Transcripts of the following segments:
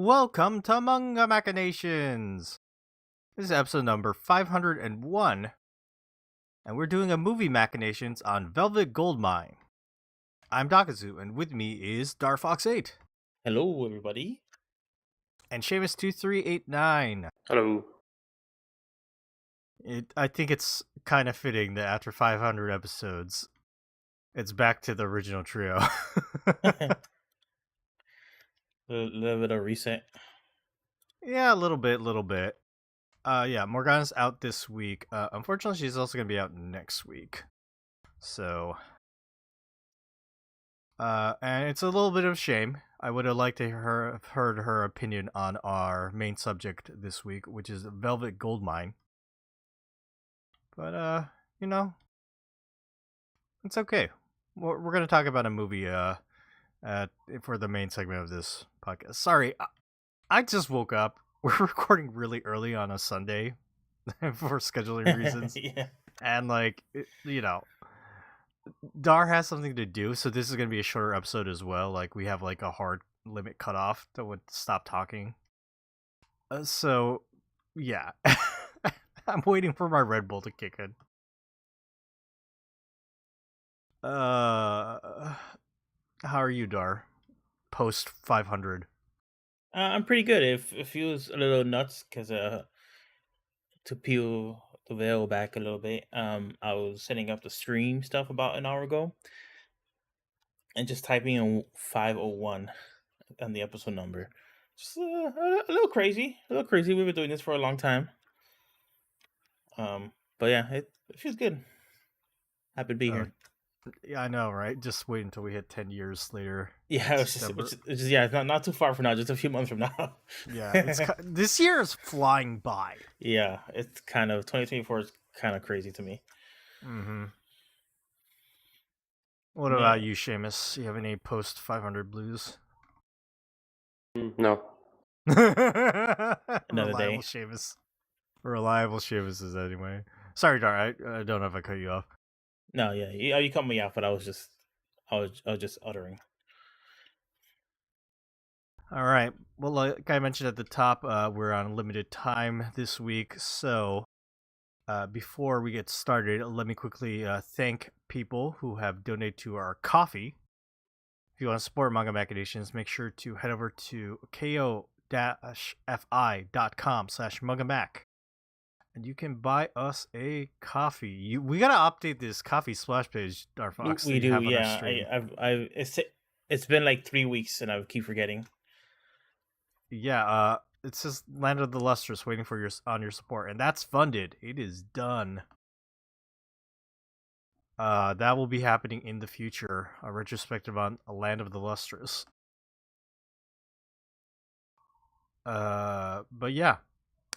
Welcome to Manga Machinations! This is episode number 501, and we're doing a movie Machinations on Velvet Goldmine. I'm Dakazu, and with me is Darfox8. Hello, everybody. And Seamus2389. Hello. I think it's kind of fitting that after 500 episodes, it's back to the original trio. A little bit of reset. Yeah, a little bit. Yeah, Morgana's out this week. Unfortunately, she's also going to be out next week. So, and it's a little bit of a shame. I would have liked to have heard her opinion on our main subject this week, which is Velvet Goldmine. But, it's okay. We're going to talk about a movie for the main segment of this podcast. Sorry, I just woke up. We're recording really early on a Sunday for scheduling reasons. Yeah. And, Dar has something to do, so this is going to be a shorter episode as well. Like, we have, a hard limit cutoff that would stop talking. So, yeah. I'm waiting for my Red Bull to kick in. How are you, Dar? Post 500. I'm pretty good. It feels a little nuts because to peel the veil back a little bit, I was setting up the stream stuff about an hour ago, and just typing in 501 on the episode number. Just a little crazy. We've been doing this for a long time. But yeah, it feels good. Happy to be here. Yeah, I know, right? Just wait until we hit 10 years later. Yeah, it's not too far from now. Just a few months from now. Yeah, this year is flying by. Yeah, it's kind of 2024 is kind of crazy to me. Mm-hmm. What about you, Seamus? You have any post 500 blues? No. Another day. Reliable Seamus anyway. Sorry, Dar. I don't know if I cut you off. No, yeah, you cut me off, but I was just uttering. All right. Well, like I mentioned at the top, we're on limited time this week, so before we get started, let me quickly thank people who have donated to our coffee. If you want to support Manga Machinations, make sure to head over to ko-fi.com/mangamac. And you can buy us a coffee. We gotta update this coffee splash page, Darfox. We do, yeah. It's been like 3 weeks, and I keep forgetting. Yeah, it says Land of the Lustrous waiting for your support, and that's funded. It is done. That will be happening in the future. A retrospective on Land of the Lustrous. But yeah,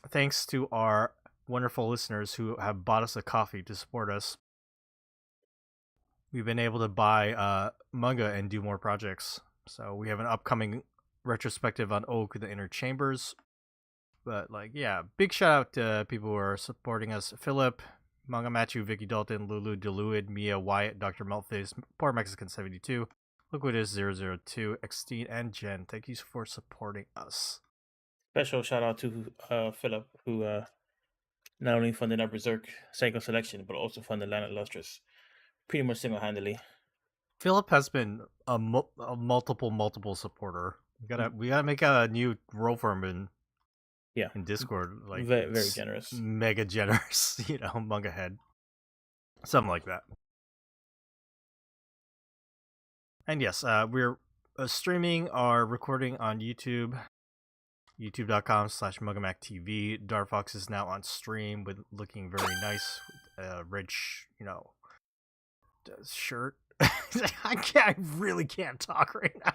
thanks to our wonderful listeners who have bought us a coffee to support us. We've been able to buy manga and do more projects. So we have an upcoming retrospective on Oak, the Inner Chambers. But big shout out to people who are supporting us. Philip, Manga Machu, Vicky Dalton, Lulu Deluid, Mia Wyatt, Dr. Meltface, Poor Mexican 72, Liquidus 002, Xteen, and Jen. Thank you for supporting us. Special shout out to Philip, who not only funded our Berserk Psycho Selection, but also funded Land of the Lustrous pretty much single-handedly. Philip has been a multiple supporter. We gotta make a new role for him in Discord. Very, very generous, mega generous. Manga head, something like that. And yes, we're streaming our recording on YouTube. YouTube.com/MugaMacTV. Darfox is now on stream with looking very nice with a red, shirt. I really can't talk right now.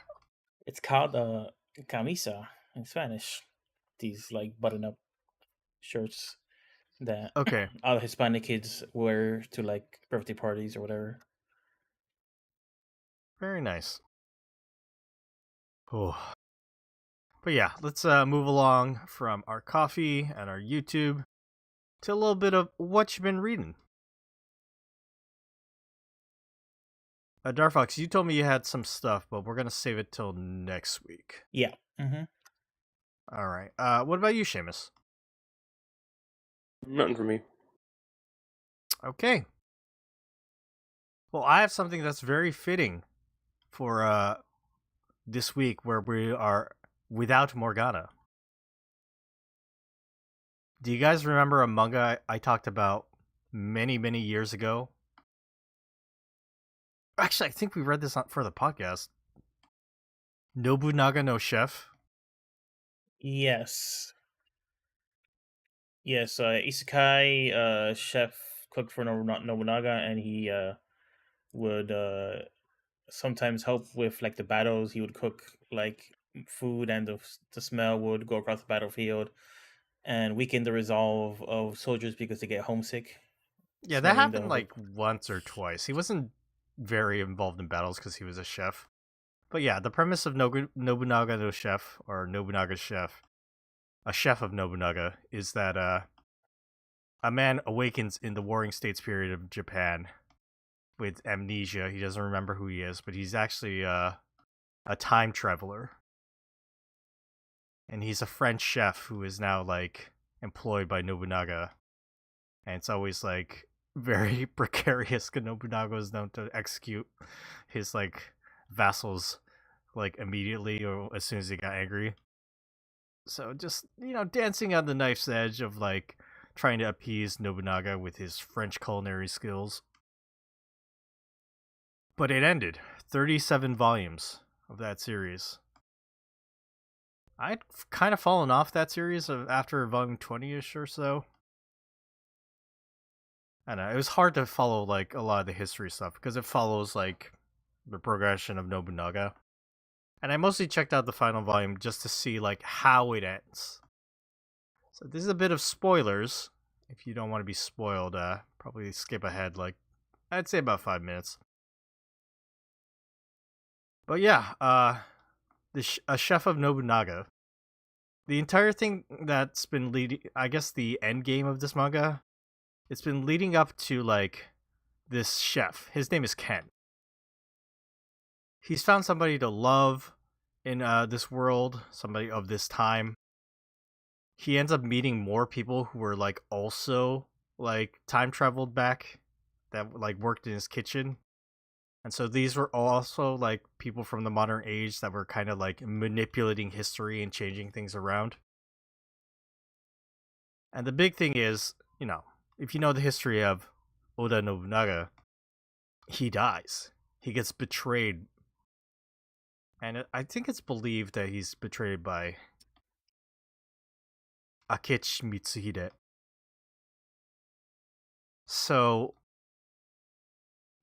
It's called camisa in Spanish. These button-up shirts that all the Hispanic kids wear to birthday parties or whatever. Very nice. Oh. But yeah, let's move along from our coffee and our YouTube to a little bit of what you've been reading. Darfox, you told me you had some stuff, but we're going to save it till next week. Yeah. Mm-hmm. All right. What about you, Seamus? Nothing for me. Okay. Well, I have something that's very fitting for this week where we are without Morgana. Do you guys remember a manga I talked about many years ago? Actually, I think we read this for the podcast. Nobunaga no Chef. Yes. Yes, Isekai chef cooked for Nobunaga, and he would sometimes help with like the battles. He would cook like food, and the smell would go across the battlefield and weaken the resolve of soldiers because they get homesick Yeah, that smelling happened the like once or twice. He wasn't very involved in battles because he was a chef. But yeah, the premise of Nobunaga no Chef, or Nobunaga's Chef, a chef of Nobunaga, is that a man awakens in the Warring States period of Japan with amnesia. He doesn't remember who he is, but he's actually a time traveler. And he's a French chef who is now like employed by Nobunaga. And it's always like very precarious because Nobunaga is known to execute his like vassals like immediately or as soon as he got angry. So just, dancing on the knife's edge of like trying to appease Nobunaga with his French culinary skills. But it ended. 37 volumes of that series. I'd kind of fallen off that series after volume 20-ish or so. I don't know, it was hard to follow like a lot of the history stuff because it follows like the progression of Nobunaga. And I mostly checked out the final volume just to see like how it ends. So this is a bit of spoilers. If you don't want to be spoiled, probably skip ahead like I'd say about 5 minutes. But yeah, a chef of Nobunaga. The entire thing that's been leading, I guess, the end game of this manga, it's been leading up to like this chef. His name is Ken. He's found somebody to love in this world, somebody of this time. He ends up meeting more people who were like also like time traveled back that like worked in his kitchen. And so these were also like people from the modern age that were kind of like manipulating history and changing things around. And the big thing is, if you know the history of Oda Nobunaga, he dies. He gets betrayed. And I think it's believed that he's betrayed by Akechi Mitsuhide. So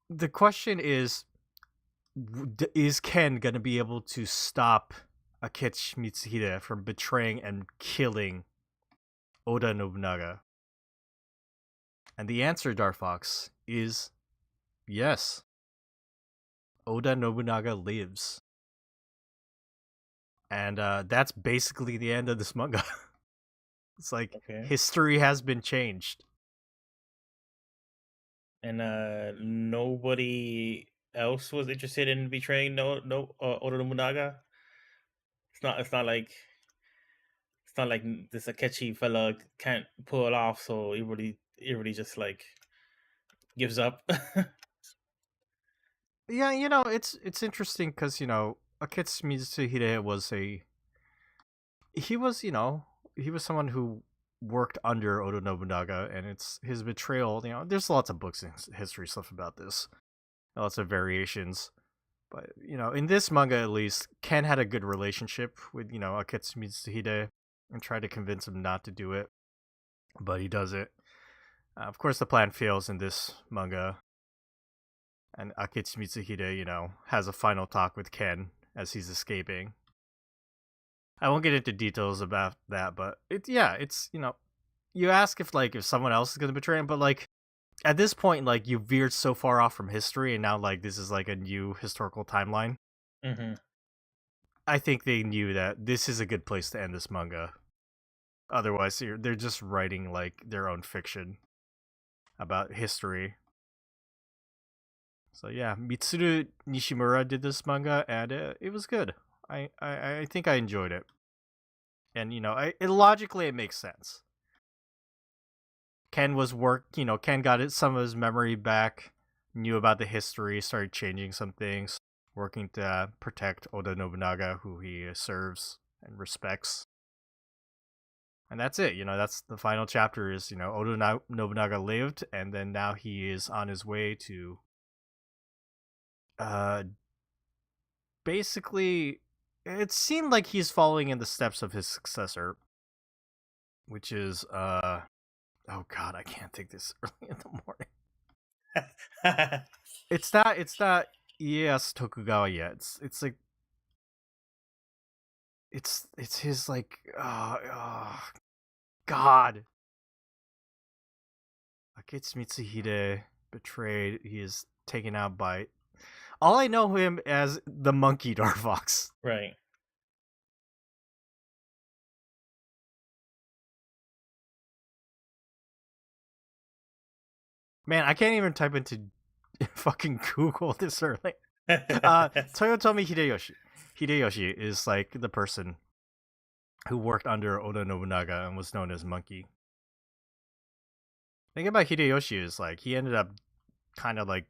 the question is Ken going to be able to stop Akechi Mitsuhide from betraying and killing Oda Nobunaga? And the answer, Darfox, is yes. Oda Nobunaga lives. And that's basically the end of this manga. It's like history has been changed. And nobody else was interested in betraying Oda Nobunaga. It's not like this Akechi fella can't pull it off, so he really just like gives up. Yeah, it's interesting because Akechi Mitsuhide was he was someone who worked under Oda Nobunaga, and it's his betrayal. There's lots of books and history stuff about this, lots of variations. But in this manga at least, Ken had a good relationship with Akechi Mitsuhide and tried to convince him not to do it, but he does it. Of course, the plan fails in this manga, and Akechi Mitsuhide, has a final talk with Ken as he's escaping. I won't get into details about that, but it's you ask if someone else is gonna betray him, but like at this point, like you veered so far off from history, and now like this is like a new historical timeline. Mm-hmm. I think they knew that this is a good place to end this manga. Otherwise, they're just writing like their own fiction about history. So yeah, Mitsuru Nishimura did this manga, and it was good. I think I enjoyed it. and logically it makes sense. Ken got some of his memory back, knew about the history, started changing some things, working to protect Oda Nobunaga, who he serves and respects. And that's it. That's the final chapter is, Oda Nobunaga lived, and then now he is on his way to basically, it seemed like he's following in the steps of his successor, which is oh god, I can't think this early in the morning. It's not Ieyasu Tokugawa yet. It's like it's his like god. Akitsu Mitsuhide betrayed. He is taken out by. All I know him as the monkey Darfox. Right. Man, I can't even type into fucking Google this early. Toyotomi Hideyoshi. Hideyoshi is like the person who worked under Oda Nobunaga and was known as Monkey. The thing about Hideyoshi is like he ended up kind of like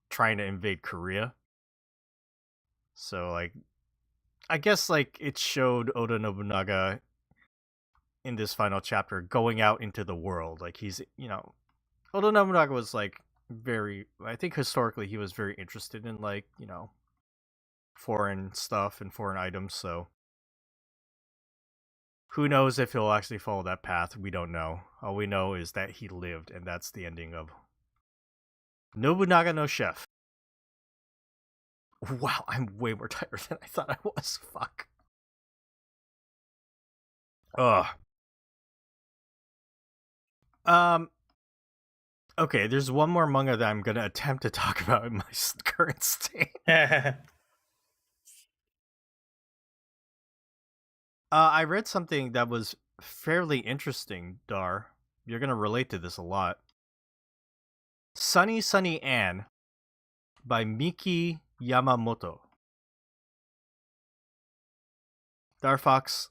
trying to invade Korea. So like I guess like it showed Oda Nobunaga in this final chapter going out into the world. Like he's, Oda Nobunaga was like I think historically he was very interested in like, foreign stuff and foreign items, so who knows if he'll actually follow that path? We don't know. All we know is that he lived, and that's the ending of Nobunaga no Chef. Wow, I'm way more tired than I thought I was. Fuck. Ugh. Okay, there's one more manga that I'm gonna attempt to talk about in my current state. I read something that was fairly interesting, Dar. You're gonna relate to this a lot. Sunny Sunny Anne by Miki Yamamoto. Darfox.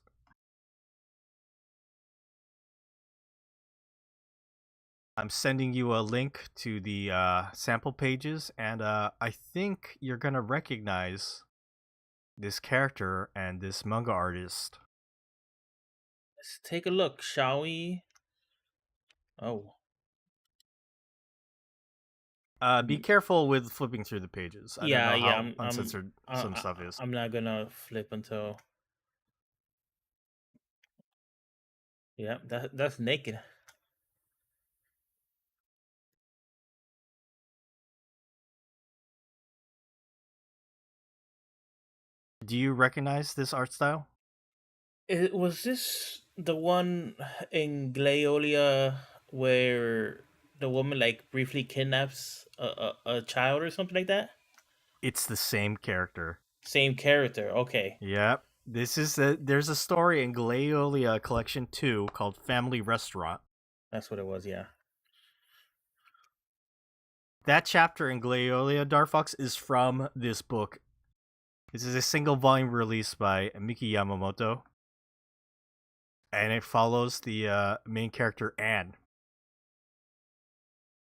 I'm sending you a link to the sample pages, and I think you're gonna recognize this character and this manga artist. Let's take a look, shall we? Oh. Be careful with flipping through the pages. I don't know how uncensored some stuff is. I'm not gonna flip until. Yeah, that's naked. Do you recognize this art style? Was this the one in Glaolia where the woman like briefly kidnaps a child or something like that? It's the same character. Same character. Okay. Yep. There's a story in Glaolia Collection 2 called Family Restaurant. That's what it was, yeah. That chapter in Glaolia Darfox is from this book. This is a single volume release by Miki Yamamoto. And it follows the main character, Anne.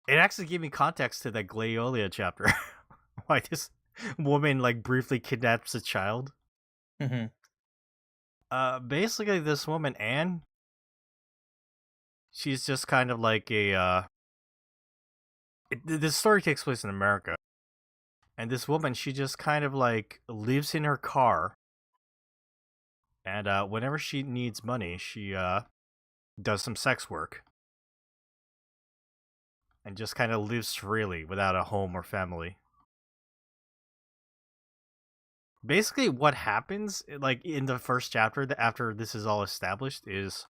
It actually gave me context to that Glaolia chapter. Why this woman like briefly kidnaps a child. Mm-hmm. Basically this woman, Anne, she's just kind of like a this story takes place in America. And this woman, she just kind of like lives in her car. And whenever she needs money, she does some sex work. And just kind of lives freely without a home or family. Basically, what happens, like in the first chapter, after this is all established, is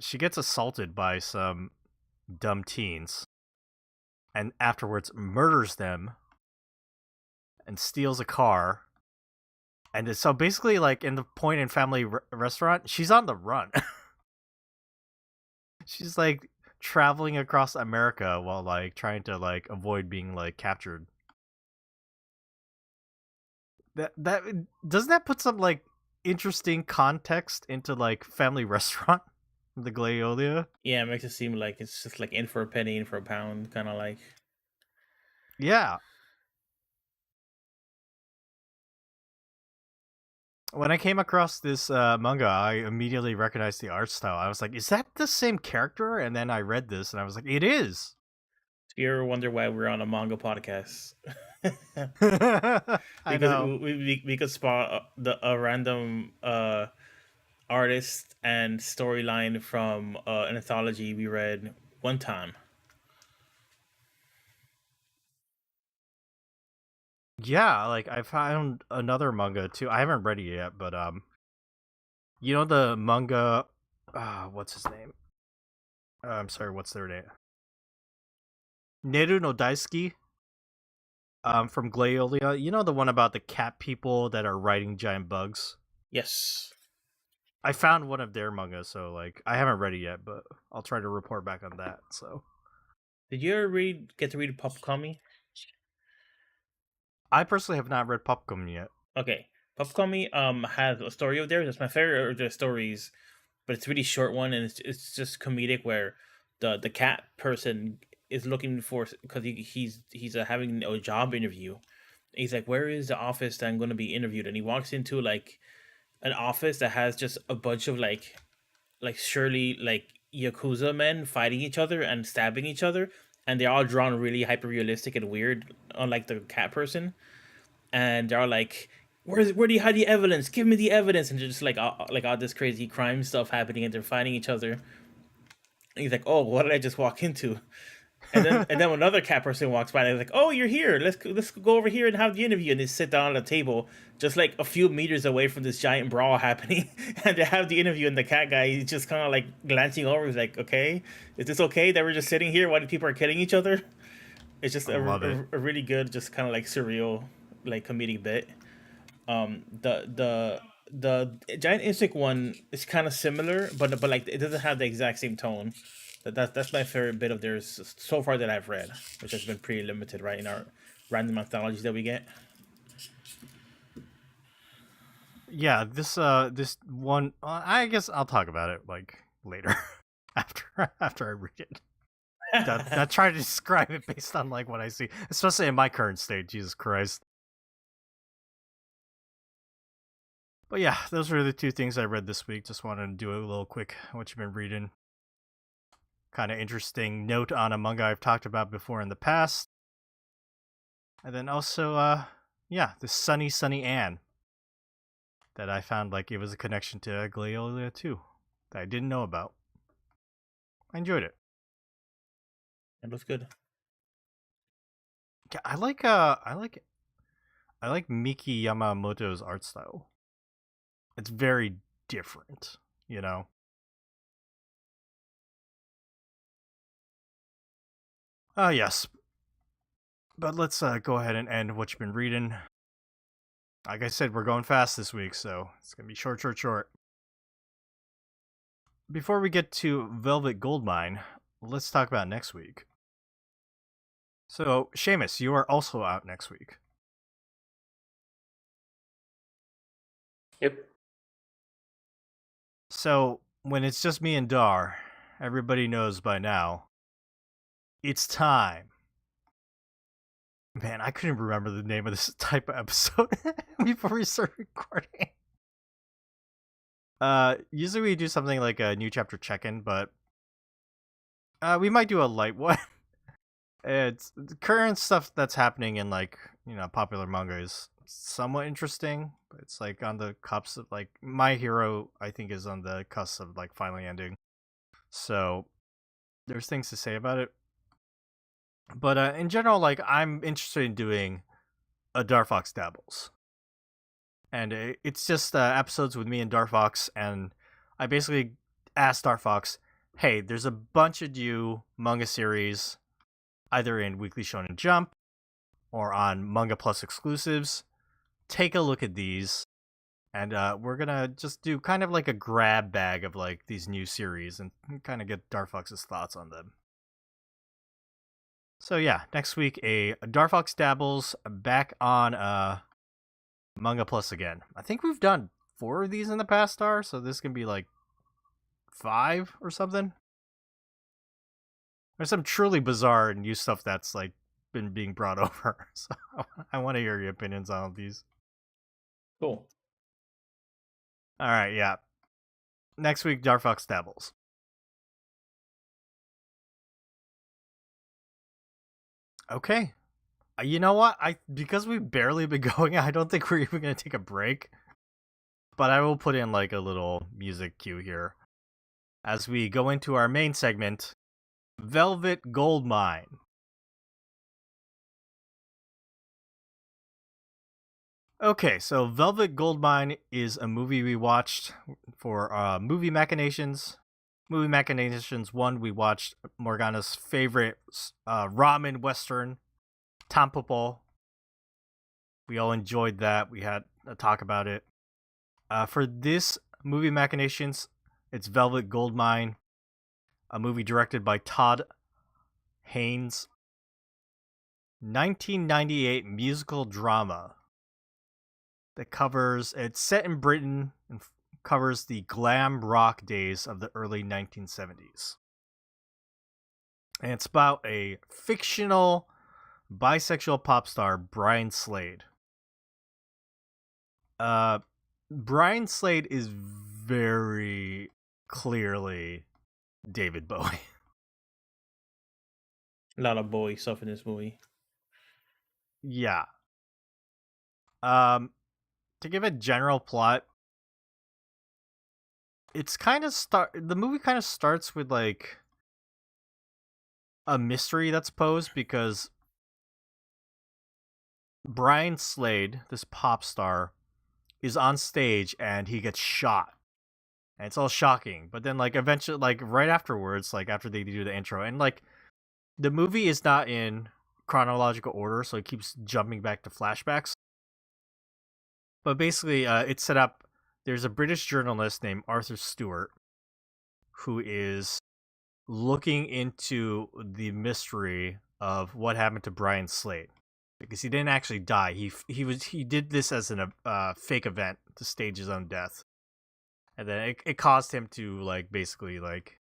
she gets assaulted by some dumb teens. And afterwards murders them. And steals a car. And so basically, like in the point in Family Restaurant, she's on the run. She's like traveling across America while like trying to like avoid being like captured. That doesn't that put some like interesting context into like family restaurant, the Glaiolia. Yeah, it makes it seem like it's just like in for a penny, in for a pound, kind of like. Yeah. When I came across this manga, I immediately recognized the art style. I was like, "Is that the same character?" And then I read this, and I was like, "It is." Do you ever wonder why we're on a manga podcast? I Because know. we could spot a random artist and storyline from an anthology we read one time. Yeah, like I found another manga too. I haven't read it yet, but you know the manga. What's his name? I'm sorry. What's their name? Neru no Daisuki. From Glaiolia. You know the one about the cat people that are riding giant bugs. Yes. I found one of their manga, so like I haven't read it yet, but I'll try to report back on that. So Did you ever get to read Pop Kami? I personally have not read Popcorn yet. Okay. Pop Kami has a story of theirs. It's my favorite of their stories, but it's a really short one, and it's just comedic where the cat person is looking for, because he's having a job interview. He's like, where is the office that I'm going to be interviewed? And he walks into like an office that has just a bunch of like surely like yakuza men fighting each other and stabbing each other, and they're all drawn really hyper realistic and weird, unlike the cat person. And they're all like, where do you hide the evidence? Give me the evidence. And just like all this crazy crime stuff happening, and they're fighting each other. And he's like, oh, what did I just walk into? And then another cat person walks by, and they're like, "Oh, you're here. Let's go over here and have the interview." And they sit down at a table, just like a few meters away from this giant brawl happening, and they have the interview. And the cat guy, he's just kind of like glancing over. He's like, "Okay, is this okay that we're just sitting here while the people are killing each other?" It's just I love it. a really good, just kind of like surreal, like comedic bit. The giant insect one is kind of similar, but like it doesn't have the exact same tone. That's my favorite bit of theirs so far that I've read, which has been pretty limited, right, in our random anthologies that we get. Yeah, this one. I guess I'll talk about it like later, after I read it. That try to describe it based on like what I see, especially in my current state. Jesus Christ. But yeah, those were the two things I read this week. Just wanted to do a little quick what you've been reading. Kind of interesting note on a manga I've talked about before in the past. And then also, yeah, the Sunny Sunny Anne that I found like it was a connection to Glaiolia too that I didn't know about. I enjoyed it. It looks good. Yeah, I like Miki Yamamoto's art style. It's very different, you know. Yes. But let's go ahead and end what you've been reading. Like I said, we're going fast this week, so it's gonna be short, short, short. Before we get to Velvet Goldmine, let's talk about next week. So, Seamus, you are also out next week. Yep. So, when it's just me and Dar, everybody knows by now, it's time. Man, I couldn't remember the name of this type of episode before we started recording. Usually we do something like a new chapter check-in, but we might do a light one. It's the current stuff that's happening in like, popular manga is somewhat interesting, but it's like on the cusp of like My Hero, I think, is on the cusp of like finally ending. So there's things to say about it. But in general, like I'm interested in doing a Darfox Dabbles. And it's just episodes with me and Darfox, and I basically asked Darfox, hey, there's a bunch of new manga series, either in Weekly Shonen Jump or on Manga Plus exclusives. Take a look at these, and we're gonna just do kind of like a grab bag of like these new series and kind of get Darfox's thoughts on them. So yeah, next week a Darfox Dabbles back on Manga Plus again. I think we've done 4 of these in the past star, so this can be like 5 or something. There's some truly bizarre new stuff that's like been being brought over. So I want to hear your opinions on all these. Cool. All right, yeah. Next week, Dark Fox Devils. Okay. You know what? Because we've barely been going, I don't think we're even gonna take a break. But I will put in like a little music cue here as we go into our main segment, Velvet Goldmine. Okay, so Velvet Goldmine is a movie we watched for Movie Machinations. Movie Machinations 1, we watched Morgana's favorite ramen western, Tampopo. We all enjoyed that. We had a talk about it. For this Movie Machinations, it's Velvet Goldmine, a movie directed by Todd Haynes. 1998 musical drama that it's set in Britain and covers the glam rock days of the early 1970s. And it's about a fictional bisexual pop star, Brian Slade. Brian Slade is very clearly David Bowie. A lot of boy stuff in this movie. Yeah. To give a general plot, the movie kind of starts with like a mystery that's posed because Brian Slade, this pop star, is on stage and he gets shot. And it's all shocking. But then like eventually like right afterwards, like after they do the intro, and like the movie is not in chronological order, so it keeps jumping back to flashbacks. But basically, it's set up. There's a British journalist named Arthur Stewart who is looking into the mystery of what happened to Brian Slade, because he didn't actually die. He did this as a fake event to stage his own death, and then it caused him to like basically like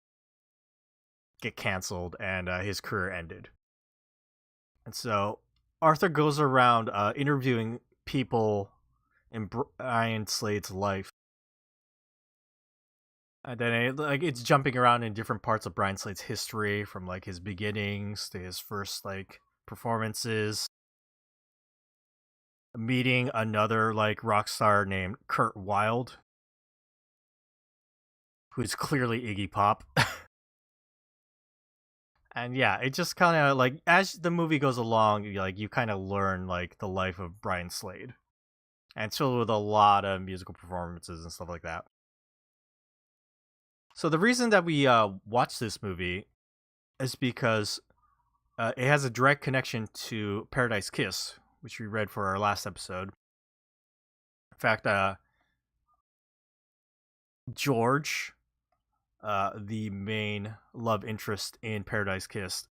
get canceled, and his career ended. And so Arthur goes around interviewing people in Brian Slade's life. And then it's jumping around in different parts of Brian Slade's history, from like his beginnings to his first like performances, meeting another like rock star named Kurt Wilde, who is clearly Iggy Pop. And yeah, it just kind of like as the movie goes along, you kind of learn like the life of Brian Slade, and it's filled with a lot of musical performances and stuff like that. So the reason that we watched this movie is because it has a direct connection to Paradise Kiss, which we read for our last episode. In fact, George, the main love interest in Paradise Kiss,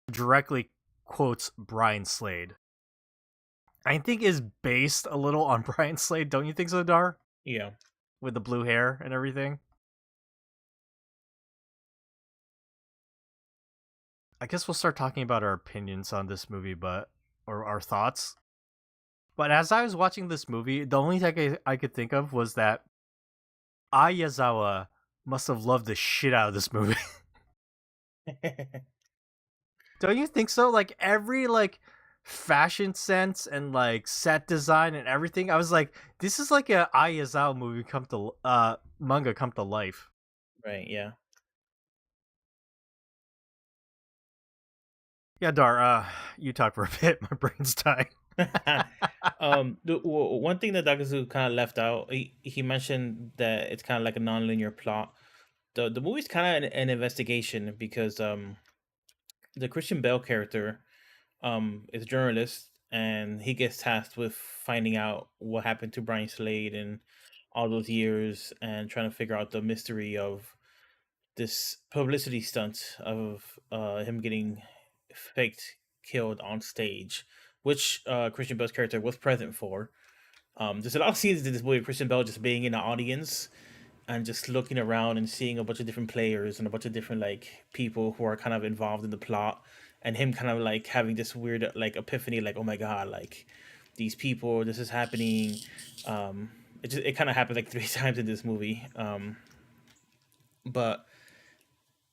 directly quotes Brian Slade. I think is based a little on Brian Slade, don't you think so, Dar? Yeah. With the blue hair and everything. I guess we'll start talking about our opinions on this movie, or our thoughts. But as I was watching this movie, the only thing I could think of was that Ayazawa must have loved the shit out of this movie. Don't you think so? Like every like fashion sense and like set design and everything, I was like, this is like a Ayazawa movie manga come to life. Right, yeah. Yeah, Dar, you talk for a bit. My brain's dying. One thing that Dagazu kind of left out, he mentioned that it's kind of like a non-linear plot. The movie's kind of an investigation because the Christian Bale character is a journalist, and he gets tasked with finding out what happened to Brian Slade and all those years, and trying to figure out the mystery of this publicity stunt of him getting faked killed on stage, which Christian Bale's character was present for. There's a lot of scenes in this movie, Christian Bale just being in the audience and just looking around and seeing a bunch of different players and a bunch of different like people who are kind of involved in the plot, and him kind of like having this weird like epiphany, like, oh my god, like these people, this is happening. Um, it kind of happened like three times in this movie. But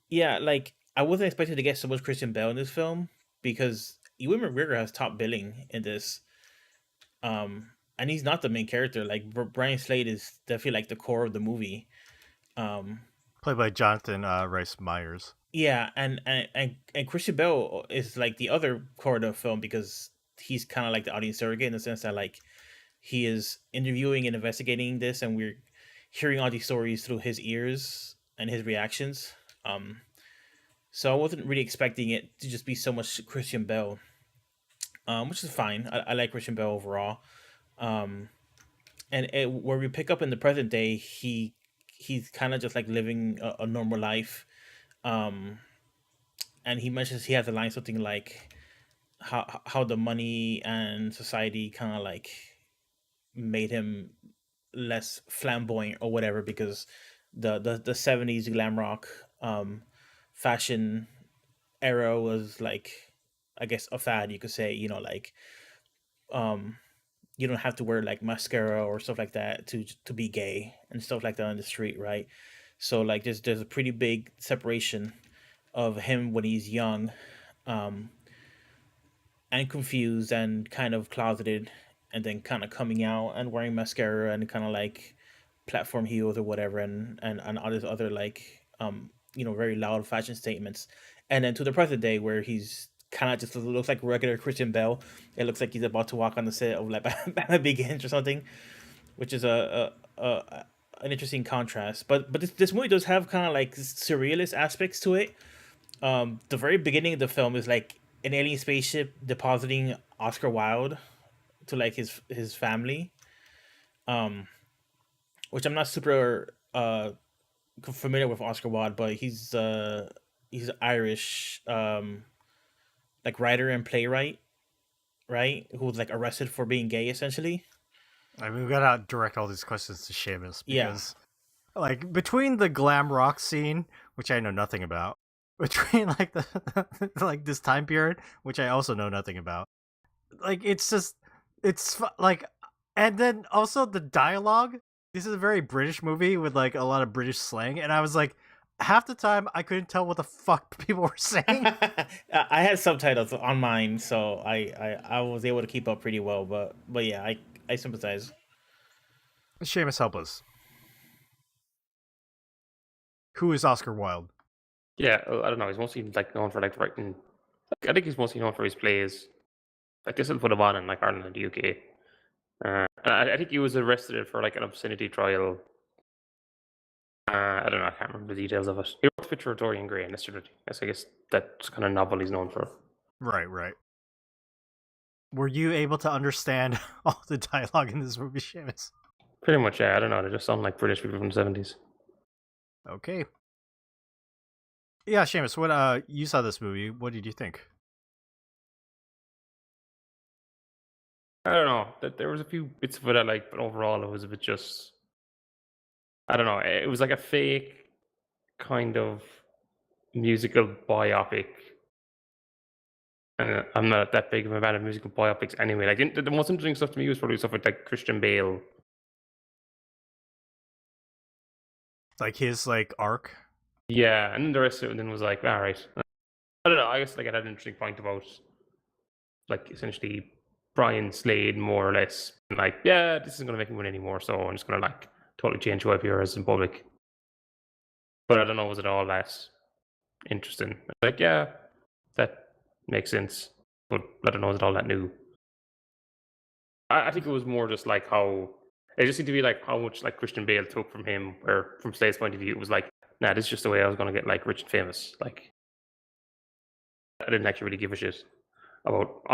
yeah, like I wasn't expecting to get so much Christian Bale in this film because Ewan McGregor has top billing in this. And he's not the main character. Like Brian Slade is definitely like the core of the movie. Um, Played by Jonathan Rice Myers. yeah, and Christian Bale is like the other core of the film because he's kind of like the audience surrogate in the sense that like he is interviewing and investigating this, and we're hearing all these stories through his ears and his reactions. Um, so I wasn't really expecting it to just be so much Christian Bale, which is fine. I like Christian Bale overall. Um, where we pick up in the present day, he's kind of just like living a normal life. Um, and he mentions he has a line something like how the money and society kind of like made him less flamboyant or whatever because the 70s glam rock fashion era was like, I guess, a fad, you could say, like um you don't have to wear like mascara or stuff like that to be gay and stuff like that on the street, right? So like there's a pretty big separation of him when he's young, um and confused and kind of closeted, and then kind of coming out and wearing mascara and kind of like platform heels or whatever, and all this other like very loud fashion statements, and then to the present day where he's kind of just looks like regular Christian Bell. It looks like he's about to walk on the set of like Batman Begins or something, which is a an interesting contrast. But this movie does have kind of like surrealist aspects to it. The very beginning of the film is like an alien spaceship depositing Oscar Wilde to like his family, um, which I'm not super familiar with Oscar Wilde, but he's Irish, like writer and playwright, right? Who was like arrested for being gay, essentially. I mean, we gotta direct all these questions to Seamus Yeah. because, like, between the glam rock scene, which I know nothing about, between like the like this time period, which I also know nothing about, like it's just like, and then also the dialogue. This is a very British movie with like a lot of British slang, and I was like, half the time I couldn't tell what the fuck people were saying. I had subtitles on mine, so I was able to keep up pretty well. But yeah, I sympathize. Seamus, help us. Who is Oscar Wilde? Yeah, I don't know. He's mostly like known for like writing. I think he's mostly known for his plays. Like this will put him on in like Ireland and the UK. I think he was arrested for like an obscenity trial. I don't know. I can't remember the details of it. He wrote Picture of Dorian Gray and yesterday. Yes, I guess that's kind of novel he's known for. Right, right. Were you able to understand all the dialogue in this movie, Seamus? Pretty much, yeah. I don't know. They just sound like British people from the 70s. Okay. Yeah, Seamus, what you saw this movie, what did you think? I don't know. That there was a few bits of it I liked, but overall it was a bit just. I don't know. It was like a fake kind of musical biopic. I'm not that big of a fan of musical biopics anyway. Like the most interesting stuff to me was probably stuff with like Christian Bale. Like his like arc? Yeah, and then the rest of it then was like, all right. I don't know. I guess like it had an interesting point about like essentially Brian Slade more or less like, yeah, this isn't gonna make me win anymore, so I'm just gonna like totally change who I appear as in public. But I don't know, was it all that interesting? Like, yeah, that makes sense. But I don't know, is it all that new? I think it was more just like how it just seemed to be like how much like Christian Bale took from him, or from Slade's point of view, it was like, nah, this is just the way I was gonna get like rich and famous. Like I didn't actually really give a shit about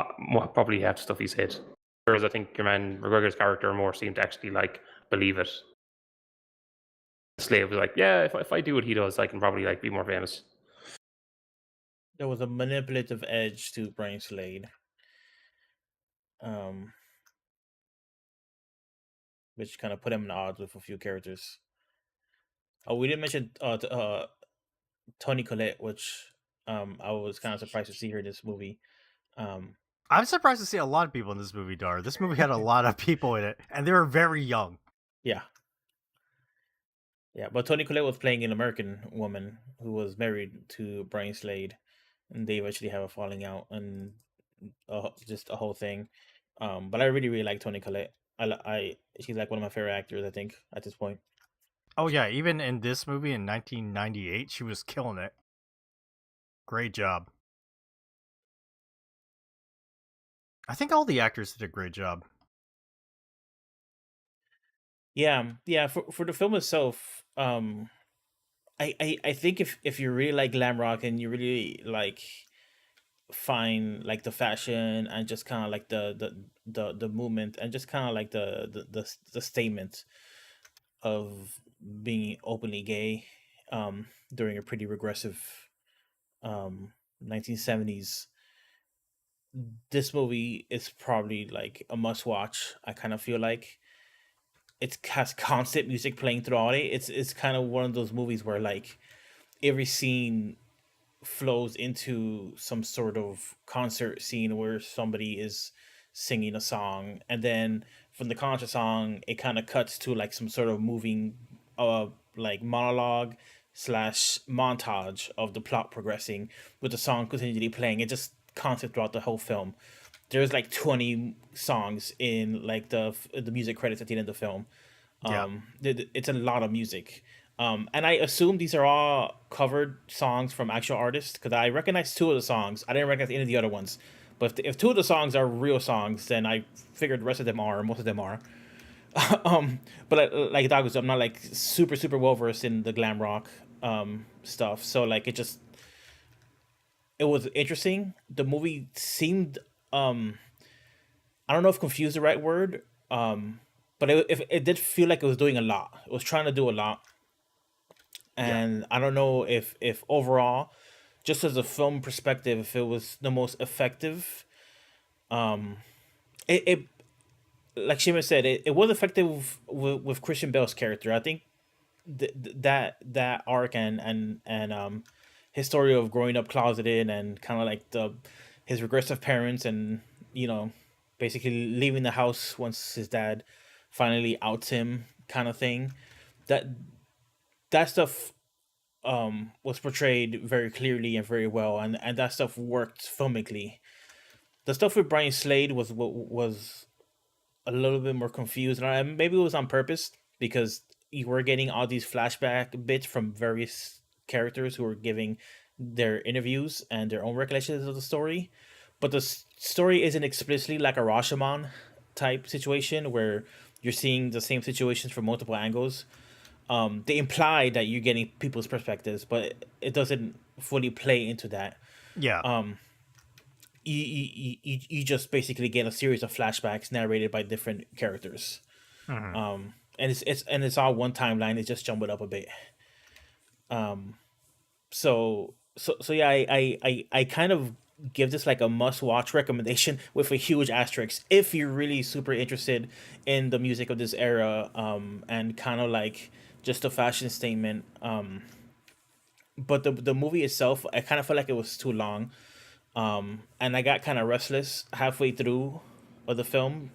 probably half the stuff he said. Whereas I think your man McGregor's character more seemed to actually like believe it. Slade was like, yeah, if I do what he does, I can probably like be more famous. There was a manipulative edge to Brian Slade. Um, which kind of put him in odds with a few characters. Oh, we didn't mention Tony Collette, which I was kind of surprised to see her in this movie. Um, I'm surprised to see a lot of people in this movie, Dar. This movie had a lot of people in it, and they were very young. yeah, yeah, but Tony Collette was playing an American woman who was married to Brian Slade, and they eventually have a falling out and just a whole thing. But I really like Tony Collette. She's like one of my favorite actors, I think, at this point. Oh yeah, even in this movie in 1998, she was killing it. Great job. I think all the actors did a great job. Yeah. For the film itself, I think if you really like glam rock and you really like find like the fashion and just kind of like the movement and just kind of like the statement of being openly gay during a pretty regressive 1970s, this movie is probably like a must watch. I kind of feel like it has constant music playing throughout it. It's kind of one of those movies where like every scene flows into some sort of concert scene where somebody is singing a song, and then from the concert song it kind of cuts to like some sort of moving like monologue slash montage of the plot progressing with the song continually playing. It just constant throughout the whole film. There's like 20 songs in like the music credits at the end of the film. Yeah. It's a lot of music. And I assume these are all covered songs from actual artists because I recognize two of the songs. I didn't recognize any of the other ones. But if two of the songs are real songs, then I figured the rest of them are, or most of them are. But like Douglas, I'm not like super well versed in the glam rock stuff. So like it was interesting. The movie seemed I don't know if confused is the right word. But it did feel like it was doing a lot. It was trying to do a lot, Yeah. and I don't know if overall, just as a film perspective, if it was the most effective. It like Shima said, it was effective with Christian Bale's character. I think that arc and his story of growing up closeted and kind of like the his regressive parents and you know basically leaving the house once his dad finally outs him kind of thing. That that stuff was portrayed very clearly and very well, and that stuff worked filmically. The stuff with Brian Slade was a little bit more confused, and maybe it was on purpose because you were getting all these flashback bits from various characters who were giving their interviews and their own recollections of the story. But the story isn't explicitly like a Rashomon type situation where you're seeing the same situations from multiple angles. They imply that you're getting people's perspectives, but it doesn't fully play into that. Yeah. You just basically get a series of flashbacks narrated by different characters. Mhm. And it's all one timeline. It's just jumbled up a bit. So yeah, I kind of give this like a must watch recommendation with a huge asterisk if you're really super interested in the music of this era, and kind of like just a fashion statement. But the movie itself, I kind of felt like it was too long. And I got kind of restless halfway through of the film.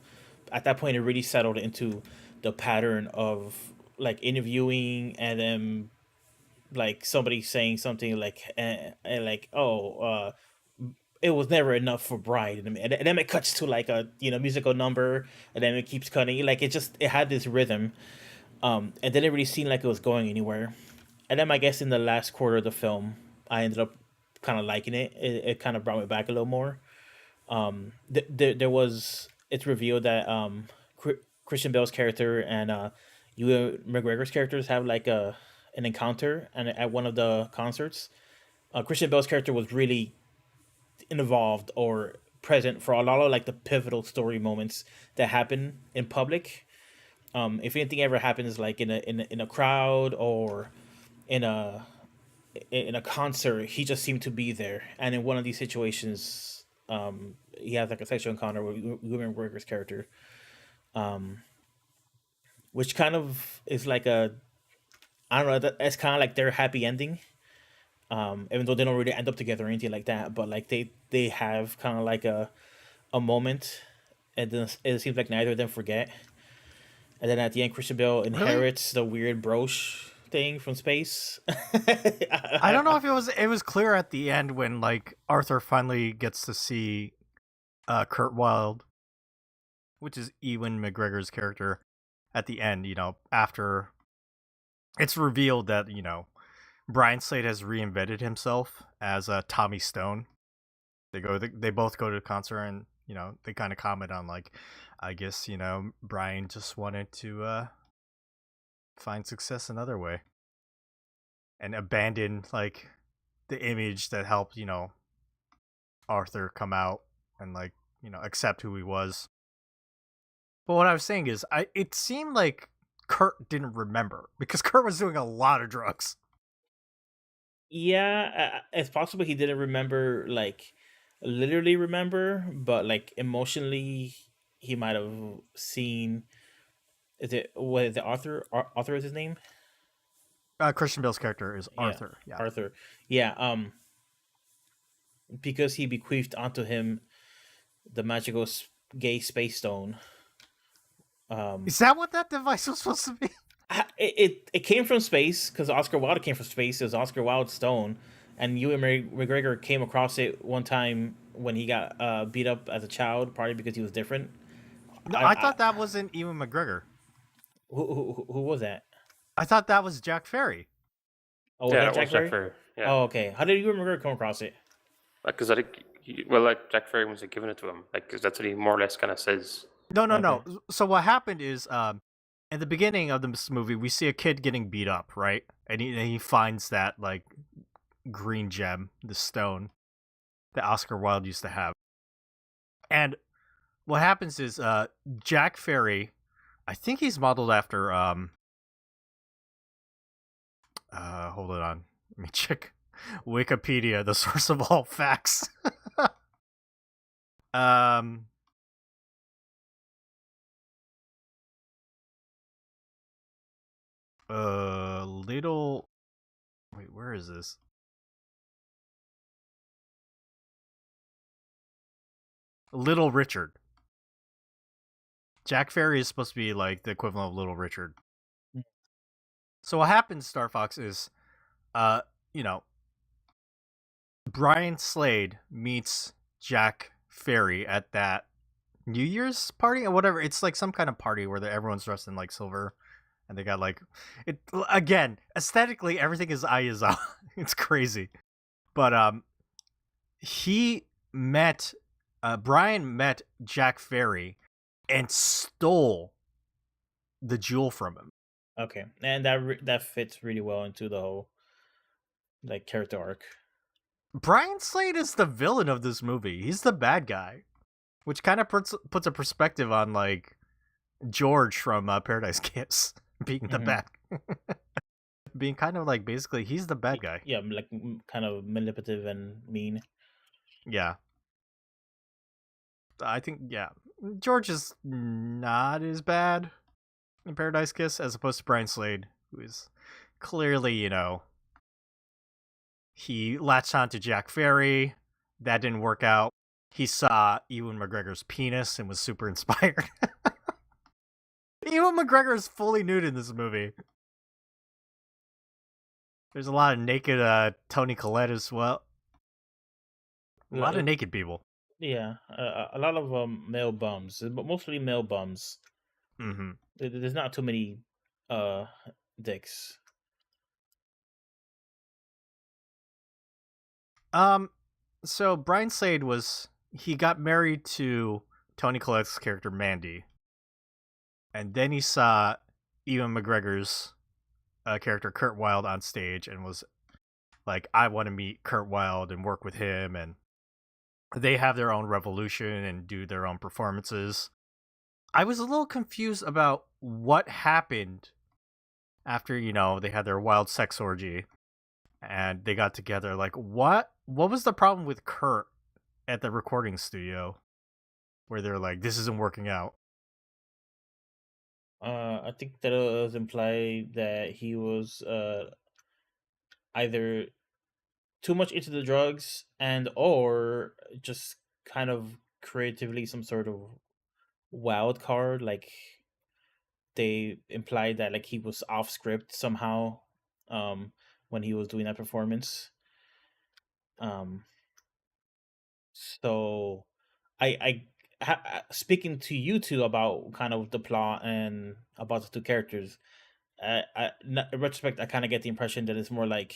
At that point, it really settled into the pattern of like interviewing and then like somebody saying something like like it was never enough for Bride, and then it cuts to like a musical number, and then it keeps cutting. Like it had this rhythm, and didn't really seem like it was going anywhere. And then I guess in the last quarter of the film, I ended up kind of liking it. It kind of brought me back a little more. There was it's revealed that Christian Bale's character and Ewan McGregor's characters have like an encounter and at one of the concerts. Christian Bale's character was really involved or present for a lot of like the pivotal story moments that happen in public. If anything ever happens like in a crowd or in a concert, he just seemed to be there. And in one of these situations, he has like a sexual encounter with Ewan McGregor's character. which kind of is like I don't know. That's kind of like their happy ending. Even though they don't really end up together or anything like that, but like they have kind of like a moment, and then it seems like neither of them forget. And then at the end, Christian Bale Really? inherits the weird brooch thing from space. I don't know if it was clear at the end when like Arthur finally gets to see Kurt Wilde, which is Ewan McGregor's character at the end, after it's revealed that, Brian Slade has reinvented himself as Tommy Stone. They both go to the concert and, they kind of comment on like, I guess, Brian just wanted to find success another way and abandon like the image that helped, Arthur come out and like, accept who he was. But what I was saying is it seemed like Kurt didn't remember because Kurt was doing a lot of drugs. Yeah, it's possible he didn't remember, like literally remember, but like emotionally, he might have seen. Is it what is the Arthur? Arthur is his name. Christian Bale's character is Yeah, Arthur. Yeah. Arthur. Yeah. Because he bequeathed onto him the magical gay space stone. Is that what that device was supposed to be? It came from space because Oscar Wilde came from space. It was Oscar Wilde's stone, and Ewan McGregor came across it one time when he got beat up as a child, probably because he was different. No, I thought that wasn't Ewan McGregor. Who was that? I thought that was Jack Ferry. Oh, Yeah, that that was Jack Ferry. Yeah. Oh, okay. How did Ewan McGregor come across it? Because I think, like Jack Ferry was giving it to him, like because that's what he more or less kind of says. No. So what happened is, in the beginning of this movie, we see a kid getting beat up, right? And he finds that like green gem, the stone that Oscar Wilde used to have. And what happens is, Jack Ferry, I think he's modeled after hold it on. Let me check Wikipedia, the source of all facts. Little. Wait, where is this? Little Richard. Jack Ferry is supposed to be like the equivalent of Little Richard. So what happens, Star Fox, is, you know, Brian Slade meets Jack Ferry at that New Year's party or whatever. It's like some kind of party where everyone's dressed in like silver, and they got like it again. Aesthetically, everything is Aizawa. It's crazy, but he met Brian met Jack Ferry and stole the jewel from him. Okay, and that fits really well into the whole like character arc. Brian Slade is the villain of this movie. He's the bad guy, which kind of puts a perspective on like George from Paradise Kiss being the bad, being kind of like basically he's the bad guy. Yeah, like kind of manipulative and mean. Yeah, I think George is not as bad in Paradise Kiss as opposed to Brian Slade, who is clearly he latched on to Jack Ferry. That didn't work out. He saw Ewan McGregor's penis and was super inspired. Ewan McGregor is fully nude in this movie. There's a lot of naked Toni Collette as well. A lot of naked people. Yeah, a lot of male bums, but mostly male bums. Mm-hmm. There's not too many dicks. So Brian Slade he got married to Toni Collette's character Mandy, and then he saw Ewan McGregor's character Kurt Wilde on stage and was like, I want to meet Kurt Wilde and work with him, and they have their own revolution and do their own performances. I was a little confused about what happened after, they had their wild sex orgy and they got together. Like, what was the problem with Kurt at the recording studio where they're like, this isn't working out? I think that it was implied that he was either too much into the drugs and or just kind of creatively some sort of wild card. Like they implied that like he was off script somehow um when he was doing that performance. Um so speaking to you two about kind of the plot and about the two characters, in retrospect, I kind of get the impression that it's more like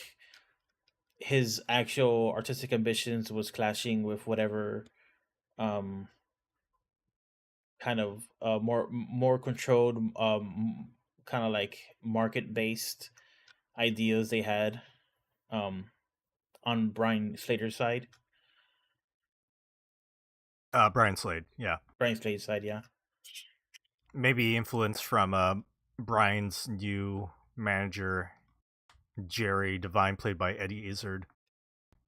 his actual artistic ambitions was clashing with whatever um kind of more controlled kind of like market based ideas they had um on Brian Slater's side. Brian Slade, yeah. Brian Slater's side, yeah. Maybe influence from Brian's new manager, Jerry Devine, played by Eddie Izzard.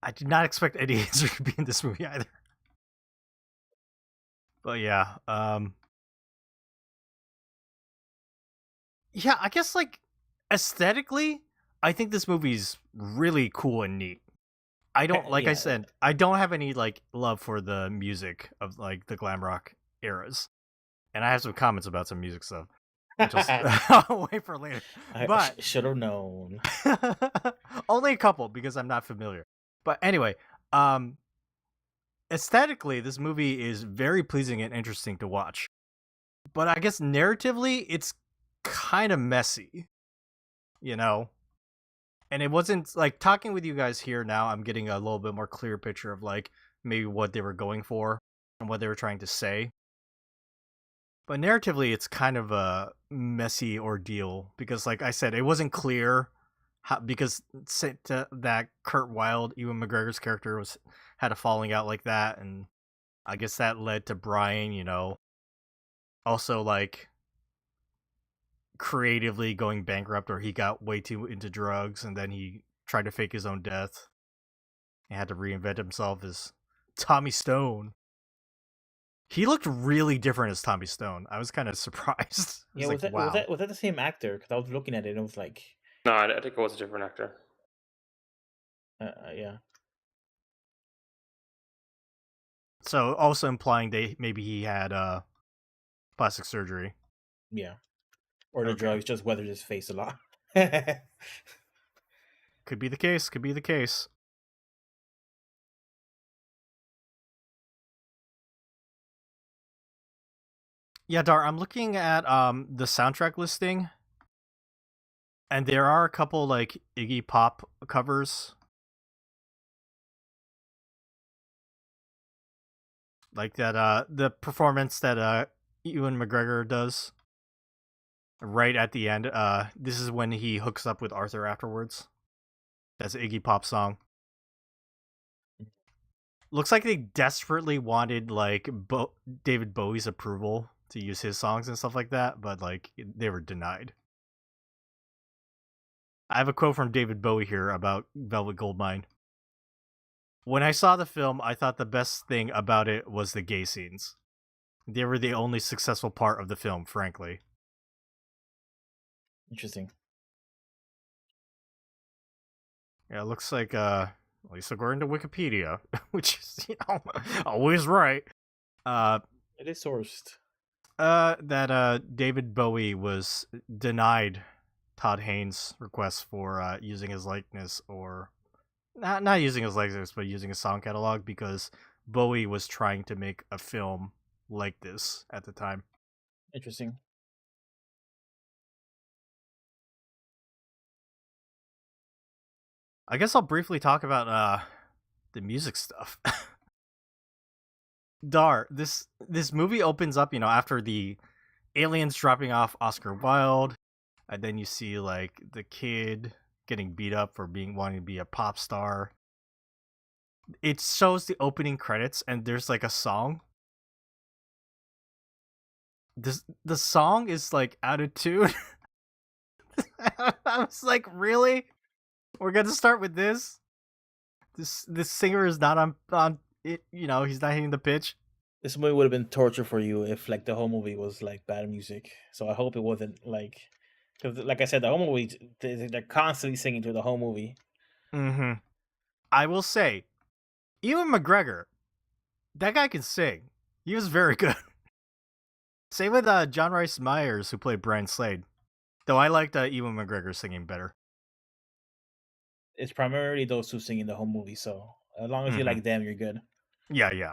I did not expect Eddie Izzard to be in this movie either. But yeah, yeah, I guess like aesthetically, I think this movie's really cool and neat. I don't like I Yeah. said, I don't have any like love for the music of like the glam rock eras. And I have some comments about some music stuff. Which I'll wait for later. I But should have known. only a couple because I'm not familiar. But anyway, aesthetically, this movie is very pleasing and interesting to watch. But I guess narratively, it's kind of messy, you know? And it wasn't like talking with you guys here now, I'm getting a little bit more clear picture of like maybe what they were going for and what they were trying to say. But narratively, it's kind of a messy ordeal because, like I said, it wasn't clear how, because that Kurt Wilde, Ewan McGregor's character, had a falling out like that, and I guess that led to Brian, also like creatively going bankrupt, or he got way too into drugs, and then he tried to fake his own death. He had to reinvent himself as Tommy Stone. He looked really different as Tommy Stone. I was kind of surprised. Yeah, was like, wow. was that the same actor? Because I was looking at it and it was like, No, I think it was a different actor. yeah. So also implying maybe he had plastic surgery. Yeah. Or the Okay. drugs just weathered his face a lot. Could be the case. Could be the case. Yeah, Dar, I'm looking at the soundtrack listing, and there are a couple like Iggy Pop covers, like that the performance that Ewan McGregor does right at the end. This is when he hooks up with Arthur afterwards. That's an Iggy Pop song. Looks like they desperately wanted like David Bowie's approval to use his songs and stuff like that, but like they were denied. I have a quote from David Bowie here about Velvet Goldmine. When I saw the film, I thought the best thing about it was the gay scenes. They were the only successful part of the film, frankly. Interesting. Yeah, it looks like at least according to Wikipedia, which is, always right. It is sourced. That David Bowie was denied Todd Haynes' request for using his likeness, or not using his likeness, but using a song catalog, because Bowie was trying to make a film like this at the time. Interesting. I guess I'll briefly talk about the music stuff. Dar, this movie opens up, after the aliens dropping off Oscar Wilde, and then you see like the kid getting beat up for wanting to be a pop star. It shows the opening credits, and there's like a song. The song is like out of tune. I was like, really? We're gonna start with this? This singer is not on it. He's not hitting the pitch. this movie would have been torture for you if like the whole movie was like bad music. So I hope it wasn't like, because like I said, the whole movie they're constantly singing through the whole movie. Mm-hmm. I will say, Ewan McGregor, that guy can sing. He was very good. Same with John Rice Myers, who played Brian Slade. Though I liked Ewan McGregor singing better. It's primarily those two singing the whole movie. So as long as you Mhm. like them, you're good. Yeah.